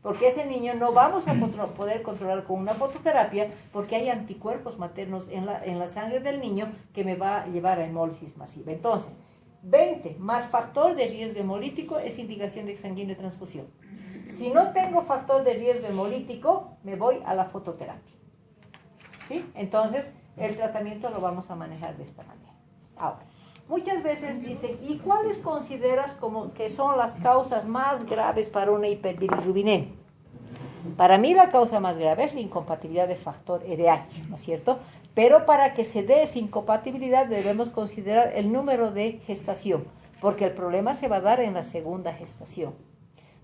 Porque ese niño no vamos a poder controlar con una fototerapia porque hay anticuerpos maternos en la sangre del niño que me va a llevar a hemólisis masiva. Entonces, 20 más factor de riesgo hemolítico es indicación de exsanguíneo de transfusión. Si no tengo factor de riesgo hemolítico, me voy a la fototerapia. ¿Sí? Entonces, el tratamiento lo vamos a manejar de esta manera. Ahora, muchas veces dicen, ¿y cuáles consideras como que son las causas más graves para una hiperbilirrubinemia? Para mí la causa más grave es la incompatibilidad de factor RH, ¿no es cierto? Pero para que se dé esa incompatibilidad debemos considerar el número de gestación, porque el problema se va a dar en la segunda gestación,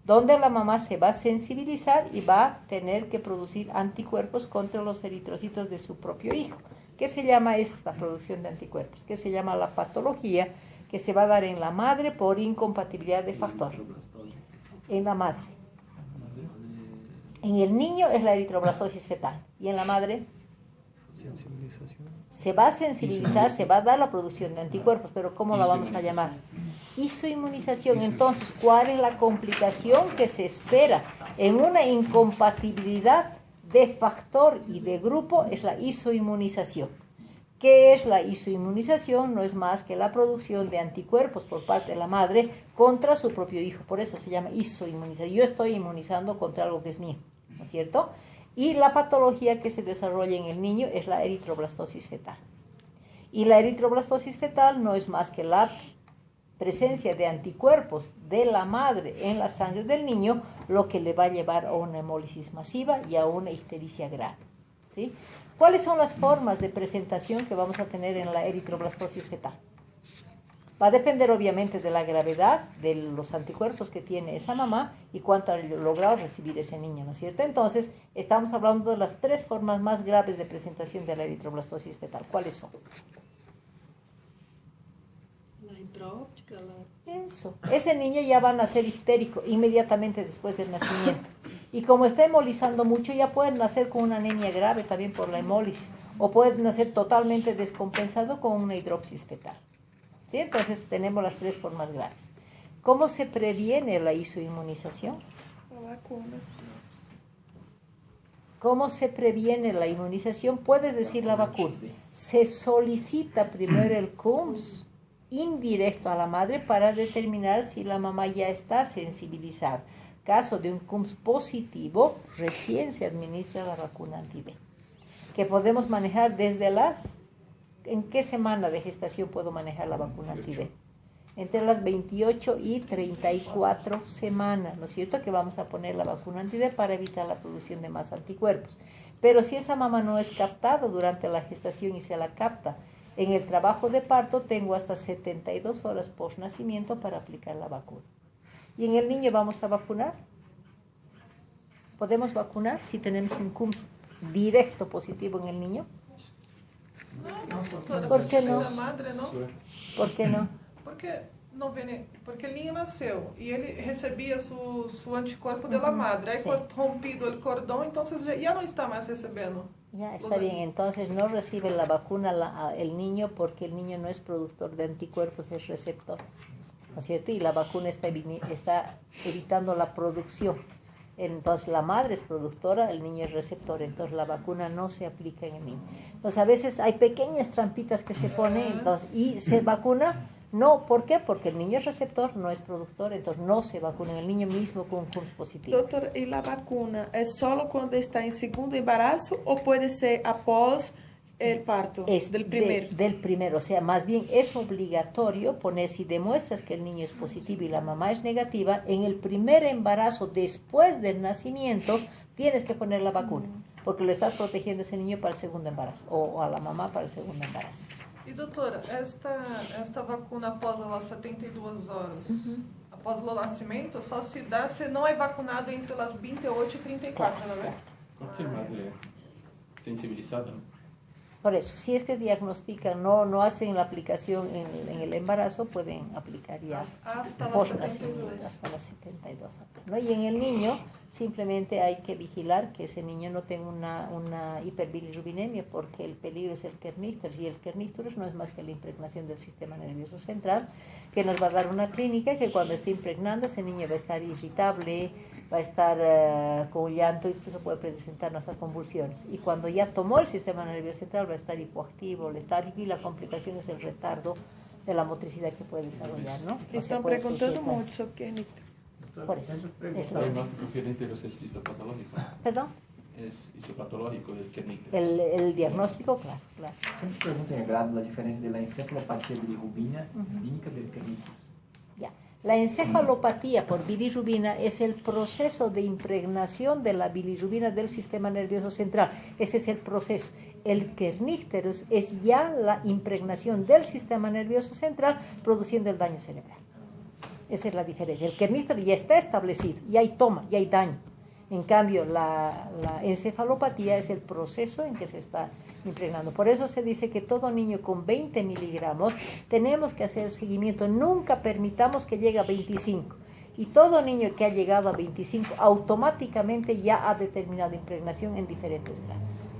donde la mamá se va a sensibilizar y va a tener que producir anticuerpos contra los eritrocitos de su propio hijo. ¿Qué se llama esta producción de anticuerpos? ¿Qué se llama la patología que se va a dar en la madre por incompatibilidad de factor? En la madre. En el niño es la eritroblastosis fetal. ¿Y en la madre? Se va a sensibilizar, se va a dar la producción de anticuerpos, pero ¿cómo la vamos a llamar? Isoinmunización. Entonces, ¿cuál es la complicación que se espera en una incompatibilidad de factor y de grupo? Es la isoinmunización. ¿Qué es la isoinmunización? No es más que la producción de anticuerpos por parte de la madre contra su propio hijo. Por eso se llama isoinmunización. Yo estoy inmunizando contra algo que es mío, ¿no es cierto? Y la patología que se desarrolla en el niño es la eritroblastosis fetal. Y la eritroblastosis fetal no es más que la presencia de anticuerpos de la madre en la sangre del niño, lo que le va a llevar a una hemólisis masiva y a una ictericia grave, ¿sí? ¿Cuáles son las formas de presentación que vamos a tener en la eritroblastosis fetal? Va a depender obviamente de la gravedad de los anticuerpos que tiene esa mamá y cuánto ha logrado recibir ese niño, ¿no es cierto? Entonces, estamos hablando de las 3 formas más graves de presentación de la eritroblastosis fetal. ¿Cuáles son? La hidróptica, Eso. Ese niño ya va a nacer ictérico inmediatamente después del nacimiento. Y como está hemolizando mucho, ya puede nacer con una anemia grave también por la hemólisis, o puede nacer totalmente descompensado con una hidropsis fetal. ¿Sí? Entonces tenemos las 3 formas graves. ¿Cómo se previene la isoinmunización? La vacuna. ¿Cómo se previene la inmunización? Puedes decir la vacuna. Se solicita primero el CUMS indirecto a la madre para determinar si la mamá ya está sensibilizada. Caso de un CUMS positivo, recién se administra la vacuna anti-B, que podemos manejar desde las... ¿En qué semana de gestación puedo manejar la vacuna anti-B? Entre las 28 y 34 semanas, ¿no es cierto? Que vamos a poner la vacuna anti-B para evitar la producción de más anticuerpos. Pero si esa mamá no es captada durante la gestación y se la capta en el trabajo de parto, tengo hasta 72 horas post nacimiento para aplicar la vacuna. ¿Y en el niño vamos a vacunar? ¿Podemos vacunar si tenemos un CUMS directo positivo en el niño? No, doutora, ¿Por qué no? da madre, não? ¿Por qué no? Porque não vene, porque o ninho nasceu e ele recebia su anticorpo da madre. Aí Sí. rompido o cordão, então já não está mais recebendo. Ya, está bien. Entonces no recibe la vacuna el niño porque el niño no es productor de anticuerpos, es receptor, ¿no es cierto? Y la vacuna está evitando la producción. Entonces la madre es productora, el niño es receptor, entonces la vacuna no se aplica en el niño. Entonces a veces hay pequeñas trampitas que se ponen entonces, y se vacuna, no, ¿por qué? Porque el niño es receptor, no es productor, entonces no se vacuna en el niño mismo con un CUMS positivo. Doutor, e a vacuna é só quando está em segundo embaraço ou pode ser após el parto Es del primer? del primero, o sea, más bien es obligatorio poner, si demuestras que el niño es positivo y la mamá es negativa, en el primer embarazo después del nacimiento tienes que poner la vacuna, porque lo estás protegiendo a ese niño para el segundo embarazo, o a la mamá para el segundo embarazo. E doutora, esta vacuna após as 72 horas, após o nascimento, só se dá se não é vacunado entre as 28 e 34, não é? Cualquier madre sensibilizada. Por eso, si es que diagnostican, no hacen la aplicación en el embarazo, pueden aplicar ya Hasta las post-nacimiento, 72. hasta las 72 horas, ¿no? Y en el niño simplemente hay que vigilar que ese niño no tenga una hiperbilirrubinemia, porque el peligro es el kernícteros, y el kernícteros no es más que la impregnación del sistema nervioso central, que nos va a dar una clínica que cuando esté impregnando ese niño va a estar irritable, va a estar con llanto, incluso puede presentarnos a convulsiones. Y cuando ya tomó el sistema nervioso central va a estar hipoactivo, letárgico, y la complicación es el retardo de la motricidad que puede desarrollar, ¿no? No se Estão puede perguntando producir muito sobre Kernicter. Por eso. Eso. Hay más de conferencia de los cistopatológicos. ¿Perdón? es histopatológico del Kernicterus. El diagnóstico, claro, claro. Sempre pergunto em grado a diferença da encefalopatia bilirrubínica del Kernicterus. Ya. La encefalopatía por bilirrubina es el proceso de impregnación de la bilirrubina del sistema nervioso central. Ese es el proceso. El Kernicterus es ya la impregnación del sistema nervioso central produciendo el daño cerebral. Esa es la diferencia. El Kernicterus ya está establecido, ya hay toma, ya hay daño. En cambio, la encefalopatía es el proceso en que se está impregnando. Por eso se dice que todo niño con 20 miligramos tenemos que hacer seguimiento. Nunca permitamos que llegue a 25. Y todo niño que ha llegado a 25 automáticamente ya ha determinado impregnación en diferentes grados.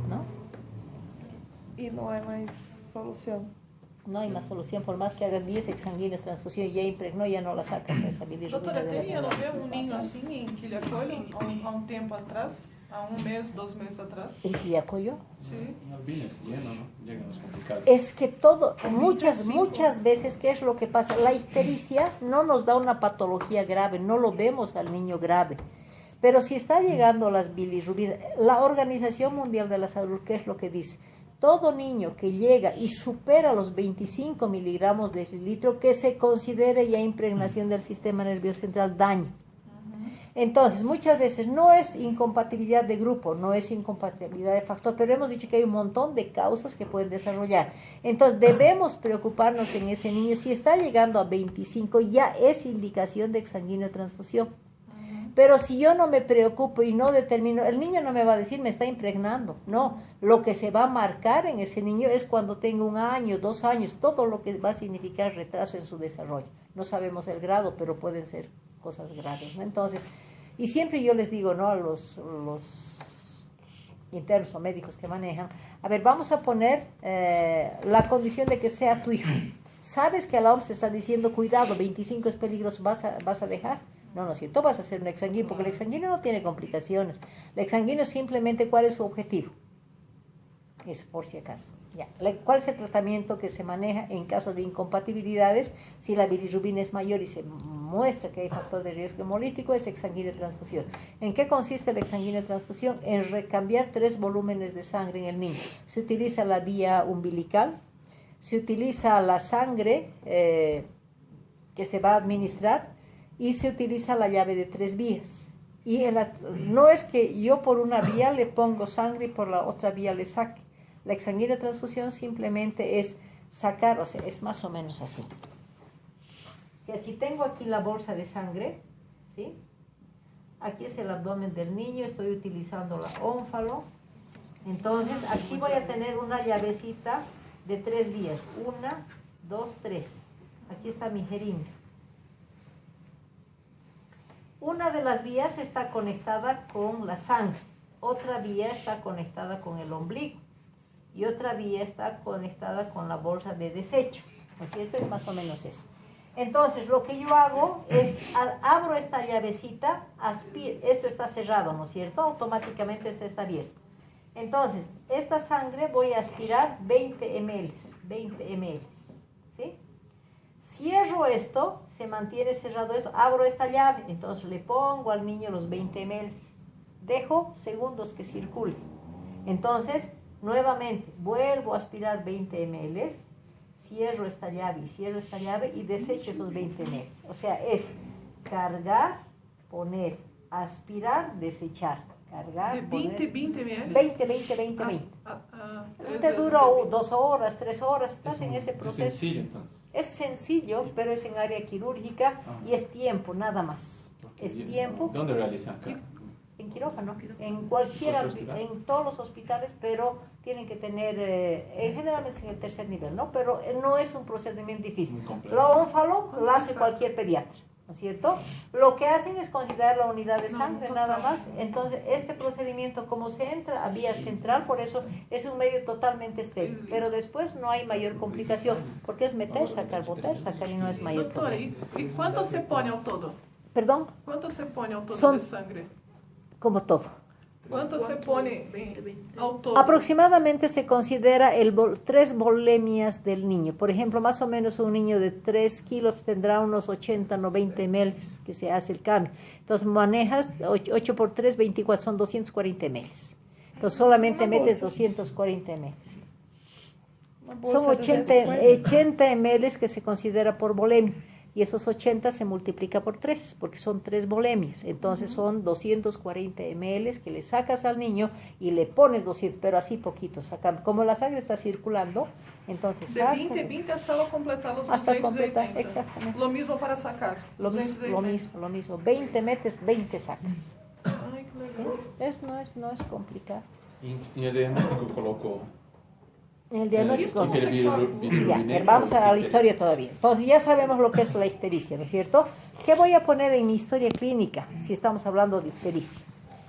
¿No? Y no hay más solución. No hay más solución, por más que hagas 10 exsanguíneos, transfusión, ya impregnó, ya no la sacas esa bilirrubina. Doutora, de la teria no cadera. ver ninho assim em Quillacollo há tempo atrás? Há mês, 2 meses atrás? ¿En Quillacollo? Sí. Unas vías llenas, ¿no? Llegan los complicados. Es que muchas veces, ¿qué es lo que pasa? La ictericia no nos da una patología grave, no lo vemos al niño grave. Pero si está llegando las bilirrubinas, la Organización Mundial de la Salud, ¿qué es lo que dice? Todo niño que llega y supera los 25 miligramos de litro, que se considere ya impregnación del sistema nervioso central, daño. Entonces, muchas veces no es incompatibilidad de grupo, no es incompatibilidad de factor, pero hemos dicho que hay un montón de causas que pueden desarrollar. Entonces, debemos preocuparnos en ese niño. Si está llegando a 25, ya es indicación de exsanguíneo transfusión. Pero si yo no me preocupo y no determino, el niño no me va a decir, me está impregnando. No, lo que se va a marcar en ese niño es cuando tenga 1 año, 2 años, todo lo que va a significar retraso en su desarrollo. No sabemos el grado, pero pueden ser cosas graves, ¿no? Entonces, y siempre yo les digo, ¿no?, a los internos o médicos que manejan, a ver, vamos a poner la condición de que sea tu hijo. ¿Sabes que a la OMS está diciendo, cuidado, 25 es peligroso, vas a dejar? No, no es cierto, vas a hacer un exsanguíneo, porque el exsanguíneo no tiene complicaciones. El exsanguíneo simplemente, ¿cuál es su objetivo? Es por si acaso. Ya. ¿Cuál es el tratamiento que se maneja en caso de incompatibilidades? Si la bilirrubina es mayor y se muestra que hay factor de riesgo hemolítico, es exsanguíneo transfusión. ¿En qué consiste el exsanguíneo transfusión? En recambiar 3 volúmenes de sangre en el niño. Se utiliza la vía umbilical, se utiliza la sangre que se va a administrar, y se utiliza la llave de 3 vías. Y no es que yo por una vía le pongo sangre y por la otra vía le saque. La exsanguíneo transfusión simplemente es sacar, o sea, es más o menos así. Si tengo aquí la bolsa de sangre, ¿sí? Aquí es el abdomen del niño, estoy utilizando la ónfalo. Entonces, aquí voy a tener una llavecita de 3 vías. 1, 2, 3. Aquí está mi jeringa. Una de las vías está conectada con la sangre, otra vía está conectada con el ombligo y otra vía está conectada con la bolsa de desechos, ¿no es cierto? Es más o menos eso. Entonces, lo que yo hago es, abro esta llavecita, esto está cerrado, ¿no es cierto? Automáticamente esto está abierto. Entonces, esta sangre voy a aspirar 20 ml, ¿sí? Cierro esto, se mantiene cerrado esto, abro esta llave, entonces le pongo al niño los 20 ml. Dejo segundos que circule. Entonces, nuevamente, vuelvo a aspirar 20 ml, cierro esta llave y desecho esos 20 ml. O sea, es cargar, poner, aspirar, desechar. Cargar, De 20 ml? 20. Te dura 2 horas, 3 horas, estás en ese proceso. Es sencillo, entonces. Es sencillo, pero es en área quirúrgica y es tiempo, nada más. Es tiempo. ¿Dónde realizan acá? En quirófano, en todos los hospitales, pero tienen que tener, generalmente en el 3er nivel, ¿no? Pero no es un procedimiento difícil. La ónfalo la hace cualquier pediatra, ¿no es cierto? Lo que hacen es considerar la unidad de sangre, nada más. Entonces, este procedimiento, como se entra a vía central, por eso es un medio totalmente estéril. Pero después no hay mayor complicación, porque es meter, sacar y no es mayor Doutora, problema. e quanto se põe ao todo? ¿Perdón? Quanto se põe ao todo Son- de sangre? Como todo. ¿Cuánto se pone ao todo? Aproximadamente se considera 3 bolemias del niño. Por ejemplo, más o menos un niño de 3 kilos tendrá unos 80, 90 ml que se hace el cambio. Entonces manejas 8 por 3, 24, son 240 ml. Entonces solamente metes 240 ml. Son 80 ml que se considera por bolemia. Y esos 80 se multiplica por 3, porque son 3 bolemias. Entonces son 240 ml que le sacas al niño y le pones 200, pero así poquito, sacando. Como la sangre está circulando, entonces de 20 hasta lo completar los hasta 280. completar, exactamente. Lo mismo para sacar. Lo mismo. 20 metes, 20 sacas. Ai, que legal. ¿Sí? No es complicado. En el diagnóstico coloco... En el diagnóstico. Ya, vamos a la historia todavía. Entonces ya sabemos lo que es la ictericia, ¿no es cierto? ¿Qué voy a poner en mi historia clínica si estamos hablando de ictericia?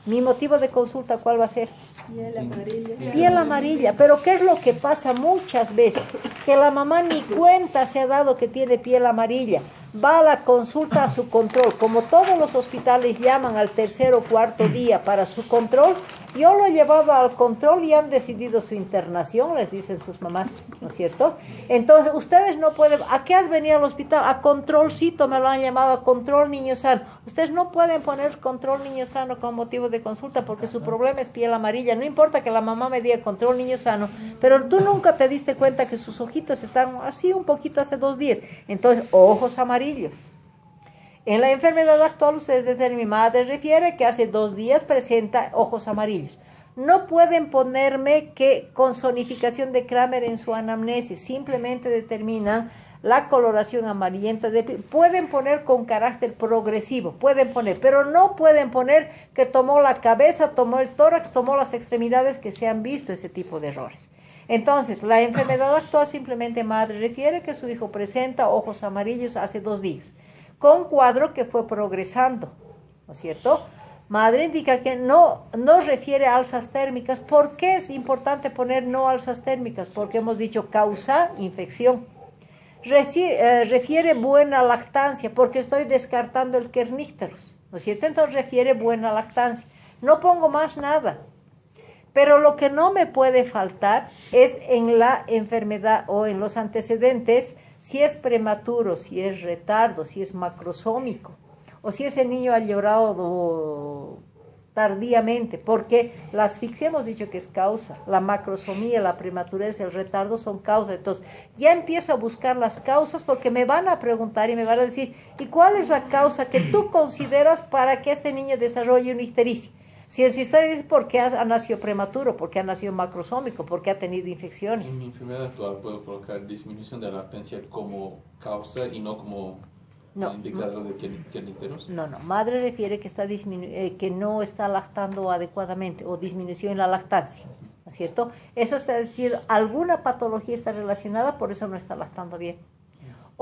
Mi motivo de consulta, ¿cuál va a ser? Piel amarilla. Piel amarilla. Pero ¿qué es lo que pasa muchas veces? Que la mamá ni cuenta se ha dado que tiene piel amarilla. Va a la consulta a su control. Como todos los hospitales llaman al 3er o 4er día para su control, yo lo he llevado al control y han decidido su internación, les dicen sus mamás, ¿no es cierto? Entonces, ustedes no pueden, ¿a qué has venido al hospital? A controlcito, me lo han llamado, a control niño sano. Ustedes no pueden poner control niño sano como motivo de consulta porque su problema es piel amarilla. No importa que la mamá me diga control niño sano, pero tú nunca te diste cuenta que sus ojitos están así un poquito hace 2 días. Entonces, ojos amarillos. En la enfermedad actual, ustedes desde mi madre refiere que hace 2 días presenta ojos amarillos. No pueden ponerme que con zonificación de Kramer en su anamnesis, simplemente determinan la coloración amarillenta de piel. Pueden poner con carácter progresivo, pueden poner, pero no pueden poner que tomó la cabeza, tomó el tórax, tomó las extremidades, que se han visto ese tipo de errores. Entonces, la enfermedad actual simplemente madre refiere que su hijo presenta ojos amarillos hace 2 días. Con cuadro que fue progresando, ¿no es cierto? Madre indica que no refiere a alzas térmicas. ¿Por qué es importante poner no alzas térmicas? Porque hemos dicho causa infección. Refiere buena lactancia, porque estoy descartando el kernícteros, ¿no es cierto? Entonces refiere buena lactancia. No pongo más nada. Pero lo que no me puede faltar es en la enfermedad o en los antecedentes, si es prematuro, si es retardo, si es macrosómico, o si ese niño ha llorado tardíamente, porque la asfixia hemos dicho que es causa, la macrosomía, la prematurez, el retardo son causas. Entonces ya empiezo a buscar las causas porque me van a preguntar y me van a decir, ¿y cuál es la causa que tú consideras para que este niño desarrolle una ictericia? Si usted dice por qué ha nacido prematuro, por qué ha nacido macrosómico, por qué ha tenido infecciones. En mi enfermedad actual puedo colocar disminución de lactancia como causa y no como indicador de kernícteros. No, madre refiere que que no está lactando adecuadamente o disminución en la lactancia, ¿no es cierto? Eso es decir, alguna patología está relacionada, por eso no está lactando bien.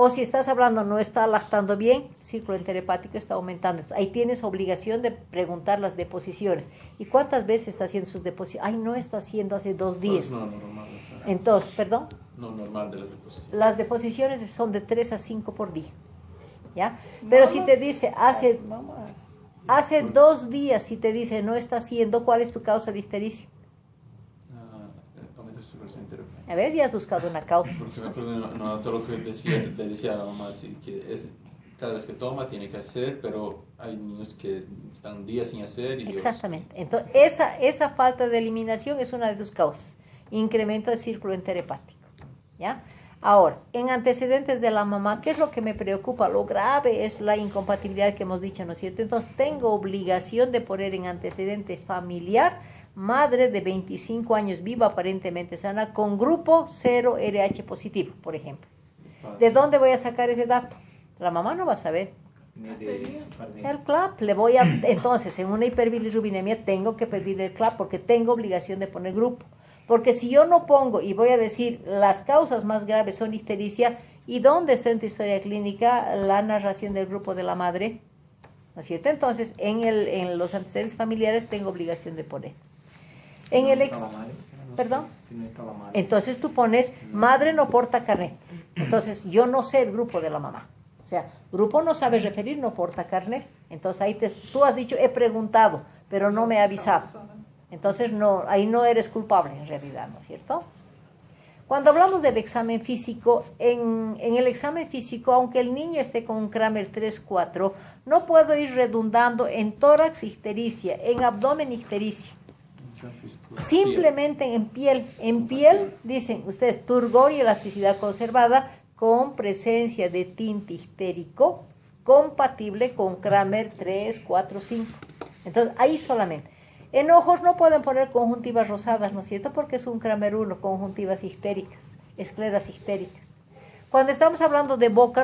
O si estás hablando no está lactando bien, ciclo enterhepático está aumentando. Entonces, ahí tienes obligación de preguntar las deposiciones. ¿Y cuántas veces está haciendo sus deposiciones? Ay, no está haciendo hace 2 días. Pues no, normal. Entonces, ¿perdón? No, normal de las deposiciones. Las deposiciones son de 3 a 5 por día. ¿Ya? Pero si te dice hace 2 días, si te dice no está haciendo, ¿cuál es tu causa de ictericia? A ver, ya has buscado una causa. Porque me acuerdo todo lo que le decía a la mamá, así que cada vez que toma tiene que hacer, pero hay niños que están días sin hacer. Y exactamente. Entonces, esa falta de eliminación es una de tus causas. Incremento del círculo enterhepático. ¿Ya? Ahora, en antecedentes de la mamá, ¿qué es lo que me preocupa? Lo grave es la incompatibilidad que hemos dicho, ¿no es cierto? Entonces, tengo obligación de poner en antecedente familiar madre de 25 años viva, aparentemente sana, con grupo 0 RH positivo, por ejemplo. ¿De dónde voy a sacar ese dato? La mamá no va a saber. El CLAP, entonces, en una hiperbilirrubinemia tengo que pedir el CLAP porque tengo obligación de poner grupo. Porque si yo no pongo y voy a decir las causas más graves son ictericia, ¿y dónde está en tu historia clínica la narración del grupo de la madre? ¿No es cierto? Entonces, en los antecedentes familiares tengo obligación de poner. ¿Perdón? Si no está la madre. Entonces tú pones, madre no porta carnet. Entonces yo no sé el grupo de la mamá. O sea, grupo no sabe referir, no porta carnet. Entonces ahí tú has dicho, he preguntado, pero no me ha avisado. Entonces, no, ahí no eres culpable en realidad, ¿no es cierto? Cuando hablamos del examen físico, en el examen físico, aunque el niño esté con un Kramer 3-4, no puedo ir redundando en tórax ictericia, en abdomen ictericia. Simplemente en piel. En piel, dicen ustedes, turgor y elasticidad conservada con presencia de tinte ictérico compatible con Kramer 3, 4, 5. Entonces, ahí solamente. En ojos no pueden poner conjuntivas rosadas, ¿no es cierto? Porque es un Kramer 1, conjuntivas ictéricas, escleras ictéricas. Cuando estamos hablando de boca,